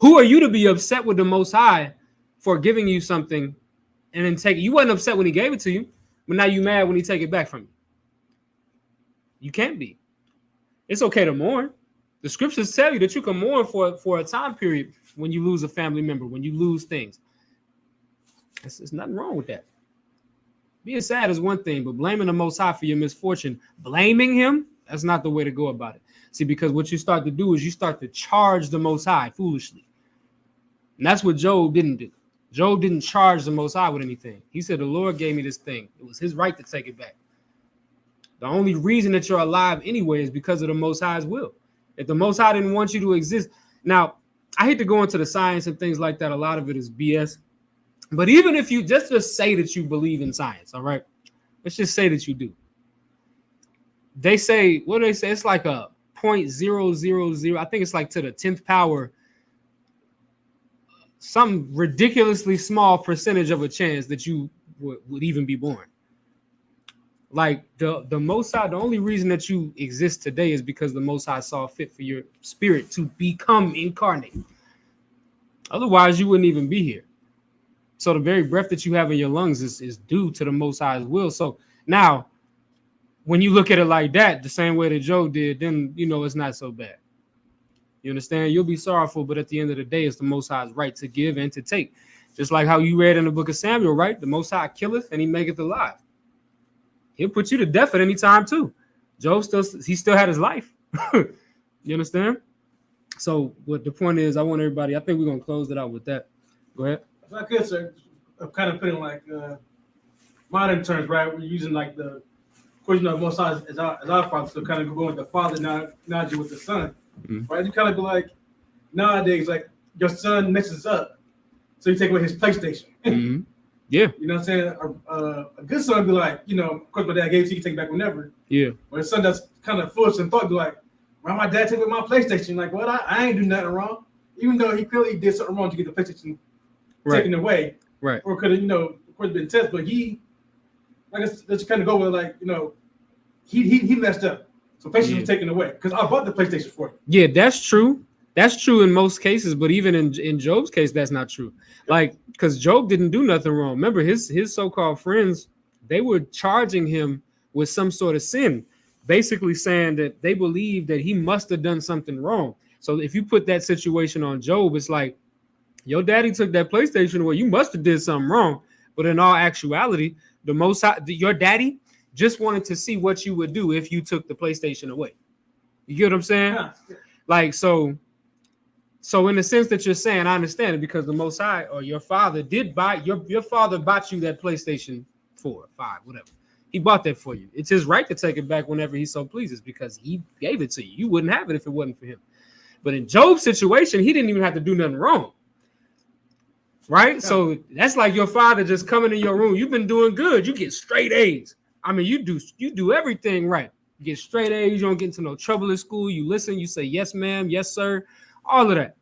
Who are you to be upset with the Most High for giving you something and then take it? You wasn't upset when he gave it to you, but now you mad when he take it back from you. You can't be. It's okay to mourn. The scriptures tell you that you can mourn for a time period when you lose a family member, when you lose things. There's nothing wrong with that. Being sad is one thing, but blaming the Most High for your misfortune, blaming him, that's not the way to go about it. See, because what you start to do is you start to charge the Most High foolishly. And that's what Job didn't do. Job didn't charge the Most High with anything. He said, the Lord gave me this thing. It was his right to take it back. The only reason that you're alive anyway is because of the Most High's will. If the Most High didn't want you to exist. Now, I hate to go into the science and things like that. A lot of it is BS. But even if you just say that you believe in science, all right, let's just say that you do. They say, what do they say? It's like a 0.000. I think it's like to the 10th power, some ridiculously small percentage of a chance that you would even be born. Like the Most High, the only reason that you exist today is because the Most High saw fit for your spirit to become incarnate. Otherwise, you wouldn't even be here. So the very breath that you have in your lungs is due to the Most High's will. So now, when you look at it like that, the same way that Job did, then it's not so bad. You understand? You'll be sorrowful, but at the end of the day, it's the Most High's right to give and to take. Just like how you read in the book of Samuel, right? The Most High killeth and he maketh alive. He'll put you to death at any time too. Job still had his life. You understand? So what the point is, I want everybody, I think we're going to close it out with that. Go ahead. If I could, sir, I'm kind of putting like modern terms, right? We're using like of course, most times as our father, so kind of going with the father analogy with the son, right? You kind of be like, nowadays, like your son messes up, so you take away his PlayStation. Mm-hmm. Yeah. You know what I'm saying? A good son be like, of course, my dad gave it to you, take it back whenever. Yeah. But a son that's kind of foolish and thought, be like, why my dad take away my PlayStation? Like, what? I ain't do nothing wrong. Even though he clearly did something wrong to get the PlayStation taken away. Right. Or could have, of course, been tested, but he, like, let's kind of go with, like, he messed up. So PlayStation was taken away because I bought the PlayStation for you. Yeah, that's true. That's true in most cases, but even in Job's case, that's not true. Like, because Job didn't do nothing wrong. Remember, his so-called friends, they were charging him with some sort of sin, basically saying that they believed that he must have done something wrong. So if you put that situation on Job, it's like, your daddy took that PlayStation away. You must have did something wrong. But in all actuality, your daddy just wanted to see what you would do if you took the PlayStation away. You get what I'm saying? Yeah. Like, so in the sense that you're saying, I understand it because the Most High or your father did buy, your father bought you that PlayStation 4, 5, whatever. He bought that for you. It's his right to take it back whenever he so pleases because he gave it to you. You wouldn't have it if it wasn't for him. But in Job's situation, he didn't even have to do nothing wrong. Right? Yeah. So that's like your father just coming in your room. You've been doing good. You get straight A's. I mean, you do everything right. You get straight A's. You don't get into no trouble in school. You listen. You say, yes, ma'am. Yes, sir. All of that.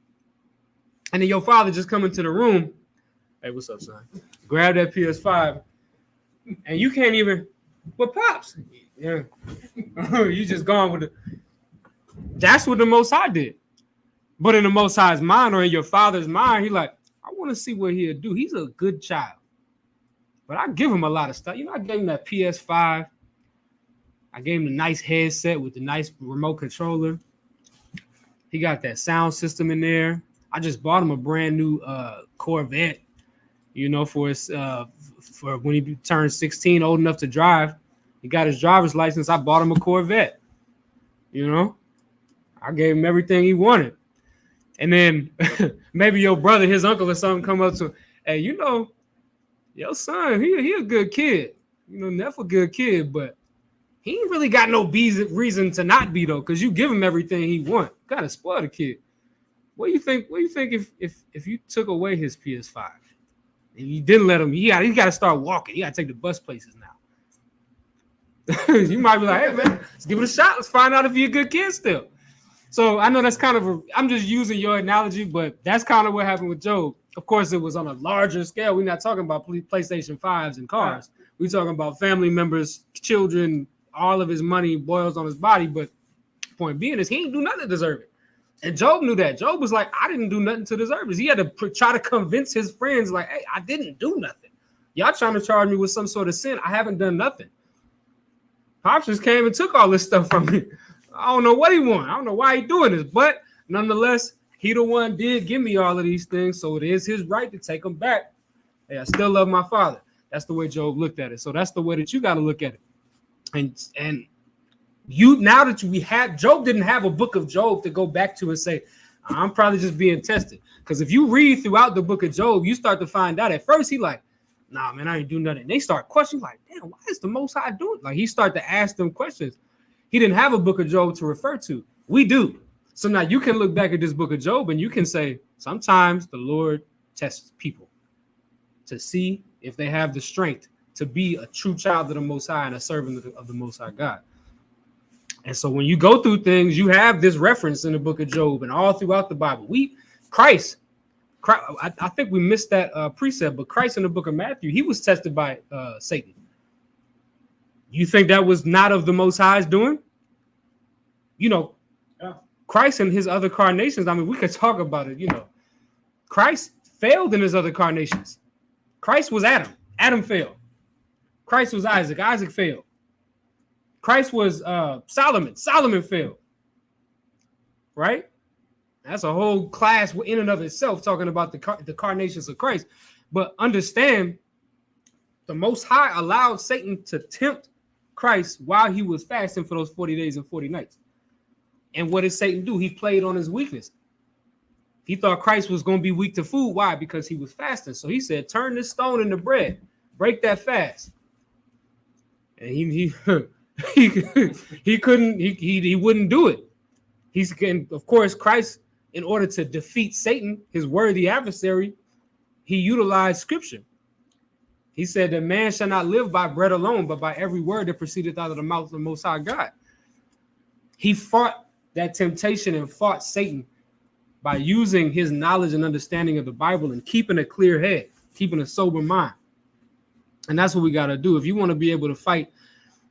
And then your father just come into the room. Hey, what's up, son? Grab that PS5. And you can't even, what pops? Yeah. You just gone with it. That's what the Most High did. But in the Most High's mind or in your father's mind, he like, I want to see what he'll do. He's a good child. But I give him a lot of stuff. I gave him that PS5. I gave him a nice headset with the nice remote controller. He got that sound system in there. I just bought him a brand new Corvette, for his for when he turned 16, old enough to drive. He got his driver's license. I bought him a Corvette. I gave him everything he wanted. And then maybe your brother, his uncle or something come up to him, hey, your son, he a good kid. Neff a good kid, but he ain't really got no reason to not be, though, because you give him everything he want. Got to spoil the kid. What do you think if you took away his PS5 and you didn't let him, he got to start walking. He got to take the bus places now. You might be like, hey, man, let's give it a shot. Let's find out if you're a good kid still. So I know that's kind of I'm just using your analogy, but that's kind of what happened with Job. Of course, it was on a larger scale. We're not talking about PlayStation 5s and cars. We're talking about family members, children, all of his money boils on his body. But point being is he ain't do nothing to deserve it. And Job knew that. Job was like, I didn't do nothing to deserve this. He had to try to convince his friends like, hey, I didn't do nothing. Y'all trying to charge me with some sort of sin. I haven't done nothing. Pops just came and took all this stuff from me. I don't know what he want. I don't know why he doing this. But nonetheless, he the one did give me all of these things. So it is his right to take them back. Hey, I still love my father. That's the way Job looked at it. So that's the way that you got to look at it. And you, now that we have, Job didn't have a book of Job to go back to and say, I'm probably just being tested. Because if you read throughout the book of Job, you start to find out at first he like, nah, man, I ain't do nothing. And they start questioning like, damn, why is the Most High doing? Like he started to ask them questions. He didn't have a book of Job to refer to. We do. So now you can look back at this book of Job and you can say, sometimes the Lord tests people. to see if they have the strength to be a true child of the Most High and a servant of the Most High God. And so when you go through things, you have this reference in the book of Job and all throughout the Bible. Christ, I think we missed that precept, but Christ in the book of Matthew, he was tested by Satan. You think that was not of the Most High's doing? You know, Yeah. Christ and his other carnations, I mean, we could talk about it, you know. Christ failed in his other carnations. Christ was Adam. Adam failed. Christ was Isaac. Isaac failed. Christ was Solomon. Solomon failed. Right? That's a whole class in and of itself, talking about the carnations of Christ. But understand, the Most High allowed Satan to tempt Christ while he was fasting for those 40 days and 40 nights. And what did Satan do? He played on his weakness. He thought Christ was going to be weak to food. Why? Because he was fasting. So he said, turn this stone into bread. Break that fast. And he couldn't, he wouldn't do it. And of course, Christ, in order to defeat Satan, his worthy adversary, he utilized scripture. He said that man shall not live by bread alone, but by every word that proceedeth out of the mouth of the Most High God. He fought that temptation and fought Satan by using his knowledge and understanding of the Bible and keeping a clear head, keeping a sober mind. And that's what we got to do. If you want to be able to fight,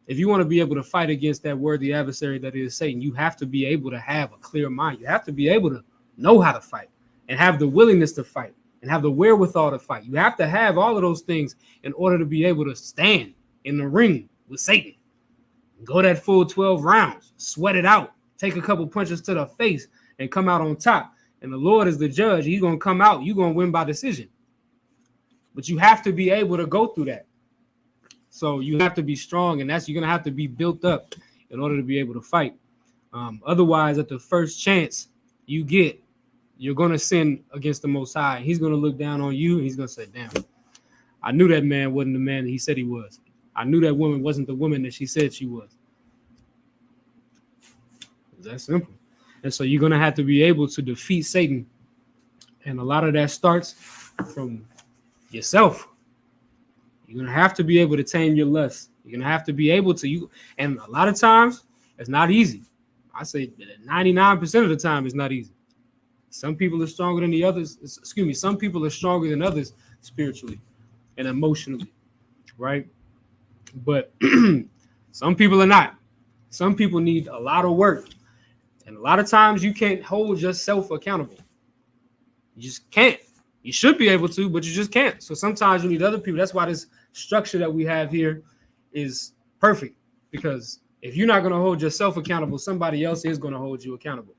against that worthy adversary that is Satan, you have to be able to have a clear mind. You have to be able to know how to fight and have the willingness to fight and have the wherewithal to fight. You have to have all of those things in order to be able to stand in the ring with Satan. Go that full 12 rounds, sweat it out, take a couple punches to the face and come out on top. And the Lord is the judge. He's going to come out. You're going to win by decision. But you have to be able to go through that. So you have to be strong, and you're going to have to be built up in order to be able to fight. Otherwise, at the first chance you get, you're going to sin against the Most High. He's going to look down on you, and he's going to say, damn, I knew that man wasn't the man that he said he was. I knew that woman wasn't the woman that she said she was. It's that simple. And so you're going to have to be able to defeat Satan. And a lot of that starts from yourself. You're going to have to be able to tame your lust. You're going to have to be able to, and a lot of times it's not easy. I say 99% of the time it's not easy. Some people are stronger than the others. Some people are stronger than others spiritually and emotionally, right? But some people are not. Some people need a lot of work. And a lot of times you can't hold yourself accountable. You just can't. You should be able to, but you just can't. So sometimes you need other people. That's why this structure that we have here is perfect. Because if you're not going to hold yourself accountable, somebody else is going to hold you accountable.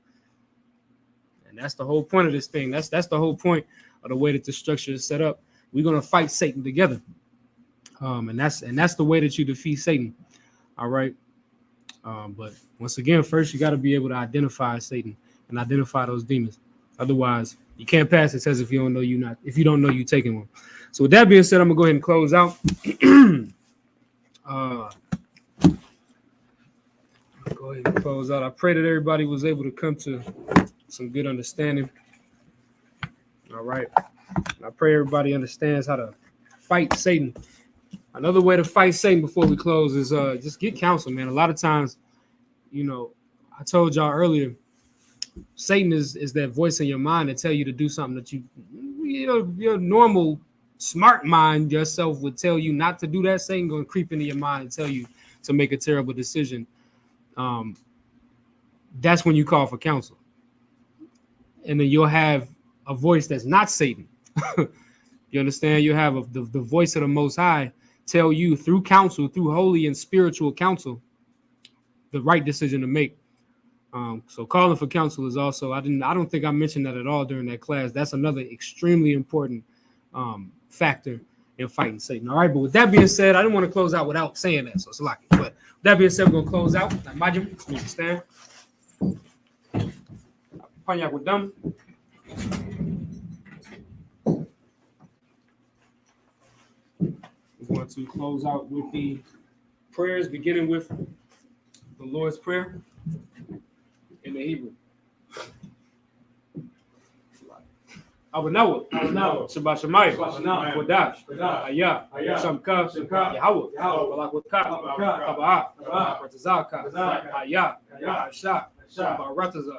And that's the whole point of this thing. That's the whole point of the way that the structure is set up. We're going to fight Satan together. And that's the way that you defeat Satan. All right. But once again, first you got to be able to identify Satan and identify those demons. Otherwise, you can't pass the test if you don't know you taking one. So with that being said, I'm gonna go ahead and close out. I pray that everybody was able to come to some good understanding. All right. I pray everybody understands how to fight Satan. Another way to fight Satan before we close is just get counsel, man. A lot of times, I told y'all earlier, Satan is that voice in your mind that tell you to do something that your normal smart mind yourself would tell you not to do. That Satan going to creep into your mind and tell you to make a terrible decision. That's when you call for counsel. And then you'll have a voice that's not Satan. You understand? You have the voice of the Most High tell you through counsel, through holy and spiritual counsel, the right decision to make. So calling for counsel is also, I don't think I mentioned that at all during that class. That's another extremely important factor in fighting Satan. All right, but with that being said, I didn't want to close out without saying that, so it's lucky. But with that being said, we're gonna close out. Imagine, stand. Panyak with them. We're going to close out with the prayers, beginning with the Lord's Prayer in the Hebrew. Abanawa, Shabbat Shemayim, Kodash, Ayah, Shamka, Yahweh, Balakwakat, Kaba'ah, Ratazaka, Ayah, Asha, Barataza,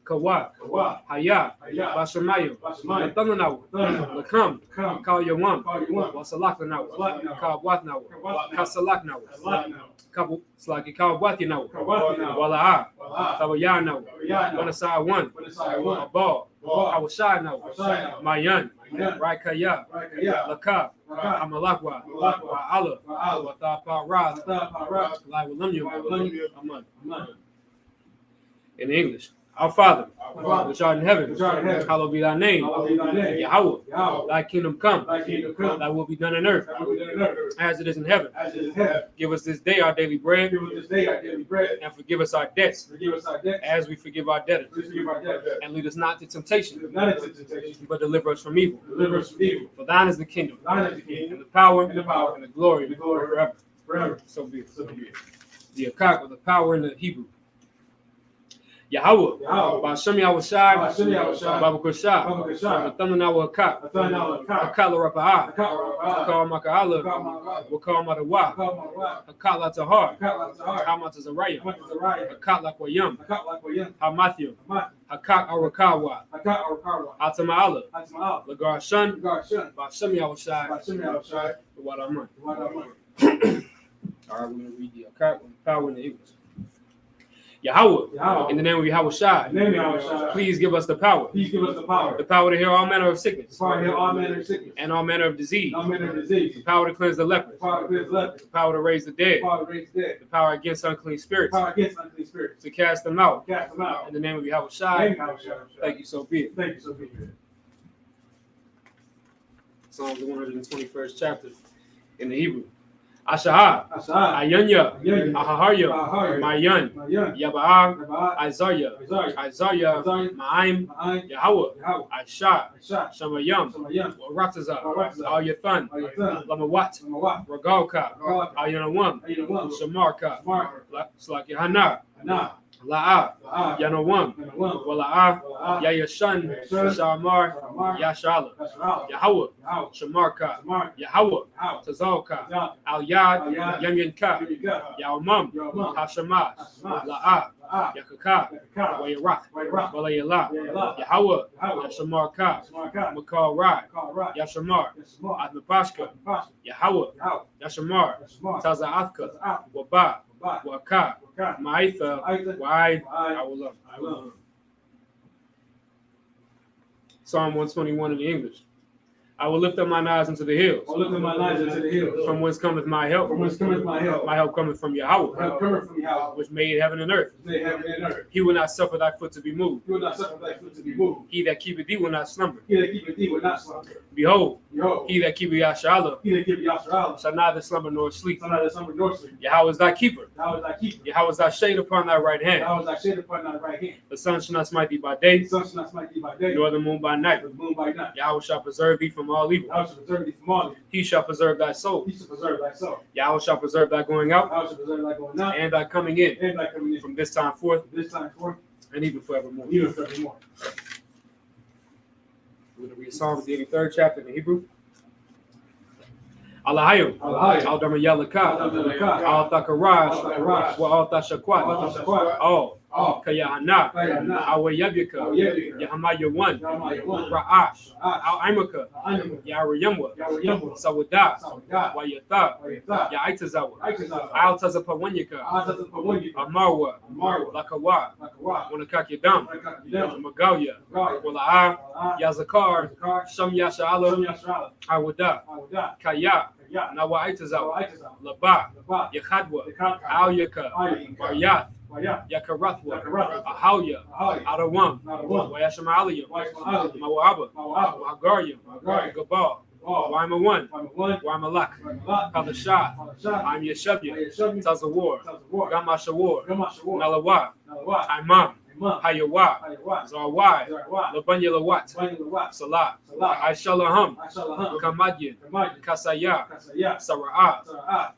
Kawak, Hayah, Bashamayo, Thundernawa, Lakam, Kal Yawam, Wasalakanawa, Kawatnawa, Kasalaknawa, Kabu Slaki Kawatinawa, Wala'a, Tawayanawa, Wanasa 1, Abal, Awashanawa, Mayan, Raikaya, Laka, Amalakwa, Allah, Watapa Raz, Lai William, Aman. In English. Our Father, which art in heaven, hallowed be thy name. Yahweh, thy kingdom come, thy will be done on earth, as it is in heaven. Give us this day our daily bread, and forgive us our debts, as we forgive our debtors. And lead us not to temptation, but deliver us from evil. For thine is the kingdom, and the power, and the glory, forever. So be it. The Akak, or the power in the Hebrew. Yahweh, Bashem Yahushai, Babu Kushai, Thundernawa Akak, Akala Rapa'ah, Akal Maka'ala, Wakal Matawa, Akala Tahar, Hamata Zaraya, Akala Kwayam, Hamathiu, Hakak Arakawa, Atama'ala, Lagar Shun, Bashem Yahushai, what I'm on. All right, we're going to read the Akak, the power in the English. Yahweh, in the name of Yahushai, please give us the power. The power to heal all manner of sickness. And all manner of disease. The power to cleanse the lepers. The power to raise the dead. The power against unclean spirits. To cast them out. In the name of Yahushai. Thank you, so be it. Psalms 121st chapter in the Hebrew. Ashah, Ayanya, Ahaharya, Mayan, Yaba'ah, Isaiah, Ma'im, Yahweh, Aisha, Shamayam, Rataza, Al Yathan, Lamawat, Ragalka, Ayanawam, Shamarka, Slakihana, La'a, Yanawam, Wala'a, Yayashan, Shamar, Yashala, Yahweh, Shamarka, Yahweh, Tazalka, Al Yad, Yanyanka, Yawmam, Hashamash, La'a, Yakaka, Wayarak, Walayala, Yahweh, Yashamarka, Makal Rai, Yashamar, Adnabashka, Yahweh, Yashamar, Taza'athka, Wabah, Waka, Ma'itha, Wa'id, I will love. Psalm 121 in the English. I will lift up mine eyes into the hills. From whence cometh my help? My help cometh from Yahweh, which made heaven and earth. He will not suffer thy foot to be moved. He that keepeth thee will not slumber. Behold, he that keepeth Yashala shall neither slumber nor sleep. Yahweh is thy keeper. Yahweh is thy shade upon thy right hand. The sun shall not smite thee by day, nor the moon by night. Yahweh shall preserve thee from all evil. He shall preserve thy soul. Yahweh shall preserve thy going out and thy coming in from this time forth and even forevermore. We're going to read Psalms, the 83rd chapter in the Hebrew. Alahayo, Al Damayalaka, Al Thakarash, Al Tashakwat, Al Kayahana, Al Yabika, Yahamaya 1, Ra'ash, Al Imaka, Yarayamwa, Sawada, Wayatha, Yaitazawa, Al Tazapawanyaka, Amarwa, Lakawa, Wanakakidam, Magalia, Wala'a, Yazakar, Sham Yashala, Awada, Kaya. Nawa Aitazawa, Laba, Yakhadwa, Al Yaka, Baryath, Yakarathwa, Ahawya, Adawam, Wayashamalia, Mawaba, Magaryam, Gabal, Waima 1, Waimalak, Kadashah, I'm Yeshabya, Tazawar, Gamashawar, Nalawa, Imam, Hayawa, Zawai, Labanya Lawat, Salah, Aishalaham, Kamadyan, Kasaya, Sara'at,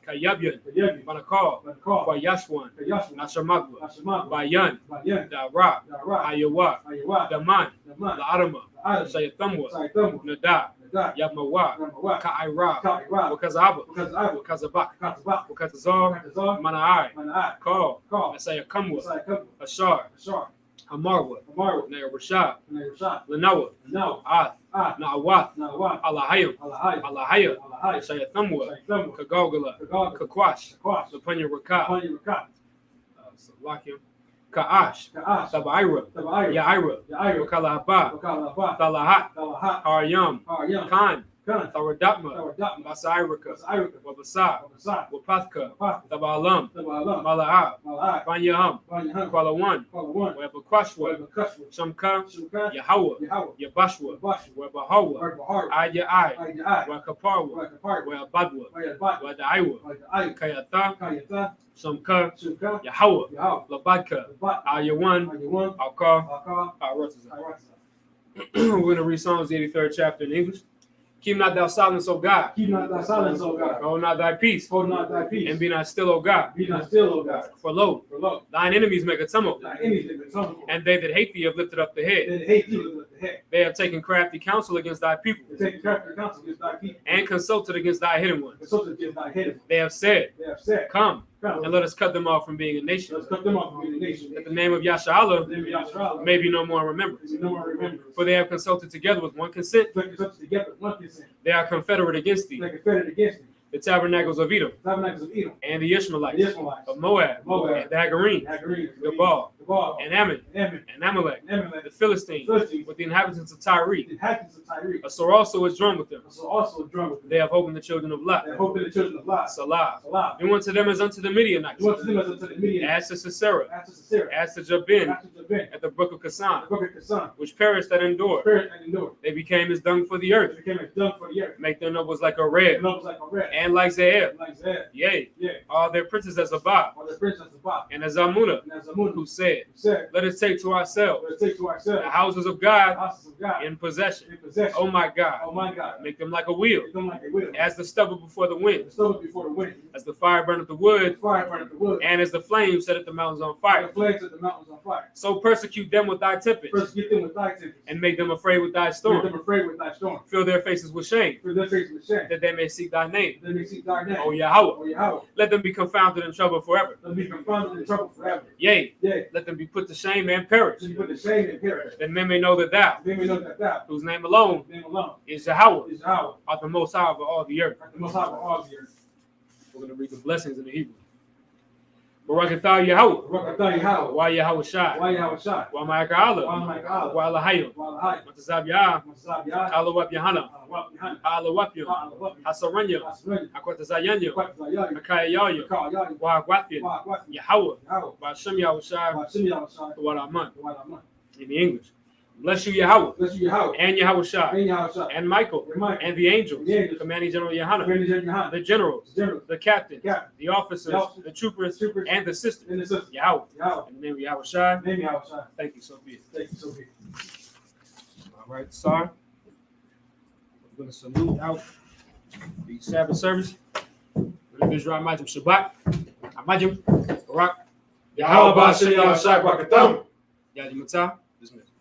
Kayabyan, Manakal, Kwayashwan, Nashamagwa, Bayan, Dara, Hayawa, Daman, La'adama, Shayathamwa, Nada, Yamawa, Ka'ira, Wakazaba, Wakazabak, Wakazazar, Manai, Call, Asaya Kamwa, Ashar, Hamarwa, Naya Rashad, Lanawa, Ath, Na'awath, Alahayim, Alahaya, Shayathamwa, Kagogala, Kakwash, Lapanya Rakah, Salakim, Ka'ash, Tabaira, Yaira, Wakalahaba, Talahat, Haryam, Khan, Tharadapma, Basairika, Wabasa, Wapathka, Tabalam, Mala'ab, Banyaham, Kwalawan, Webakwashwa, Shamka, Yahawa, Yabashwa, Webahawa, Ayai, Wakaparwa, Webadwa, Wadaiwa, Kayatha, Shamka, Yahawa, Labadka, Ayawan, Alkar, We're going to read Psalms 83rd chapter in English. Keep not thou silence, O God. Keep not thy silence, O God. Hold not thy peace. Hold not thy peace. And be not still, O God. Be not still, O God. For lo, thine enemies make a tumult. Thine enemies make a tumult. And they that hate thee have lifted up the head. They that hate thee lift up the head. They have taken crafty counsel against thy people. They take crafty counsel against thy people. And consulted against thy hidden ones. Consulted against thy hidden. They have said, Come, and let us cut them off from being a nation. Let's cut them off from being a nation. That the name of Yasha'Allah may be no more remembered. For they have consulted together with one consent. They are confederate against thee. The tabernacles of Edom, and the Ishmaelites, of Moab, and the Hagarine, Gabal, and Ammon, and Amalek, the Philistines, with the inhabitants of Tyre. A sword also is drawn with them. They have hope in the children of Lot. Salah. Do unto them as unto the Midianites. As to Sisera, as to Jabin, at the brook of Kasan, which perished that endured. They became as dung for the earth. Make their nobles like a red, and like Zael. Yea, all their princes as Abab, and as Amuna, who said, let us take to ourselves the houses of God in possession. Oh my God, make them like a wheel, as the stubble before the wind, as the fire burneth the wood, and as the flames set the mountains on fire. So persecute them with thy tempest, and make them afraid with thy storm. Fill their faces with shame, that they may seek thy name. O Yahweh, let them be confounded in trouble forever. Yea, let them be put to shame and perish. That men may know that thou, whose name alone is Yahweh, art the most high over all the earth. We're going to read the blessings in the Hebrew. Barakatah Yahweh, Wa Yahweh Shai, Wa Ma'aka'Allah, Wa Alahayim, Matazab Yah, Alawab Yahana, Alawapyam, Hasaranya, Akwatazayanya, Akayaya, Wa Agwathian, Yahweh, Wa Shem Yahweh Shai, Wa Rahman. In the English. Bless you, Yahweh, and Yahweh Shai, and Michael, and the angels, Commanding General Yahana, the generals, the captains, the officers, the troopers, and the sisters. Yahweh. In the name of Yahweh Shai. Thank you, so be it. All right, Sar. I'm going to salute out the Sabbath service. Israel Majim Shabbat. Amajim, Barak, Yahweh Shai, Barakatam. Yadi Matah. Dismissed.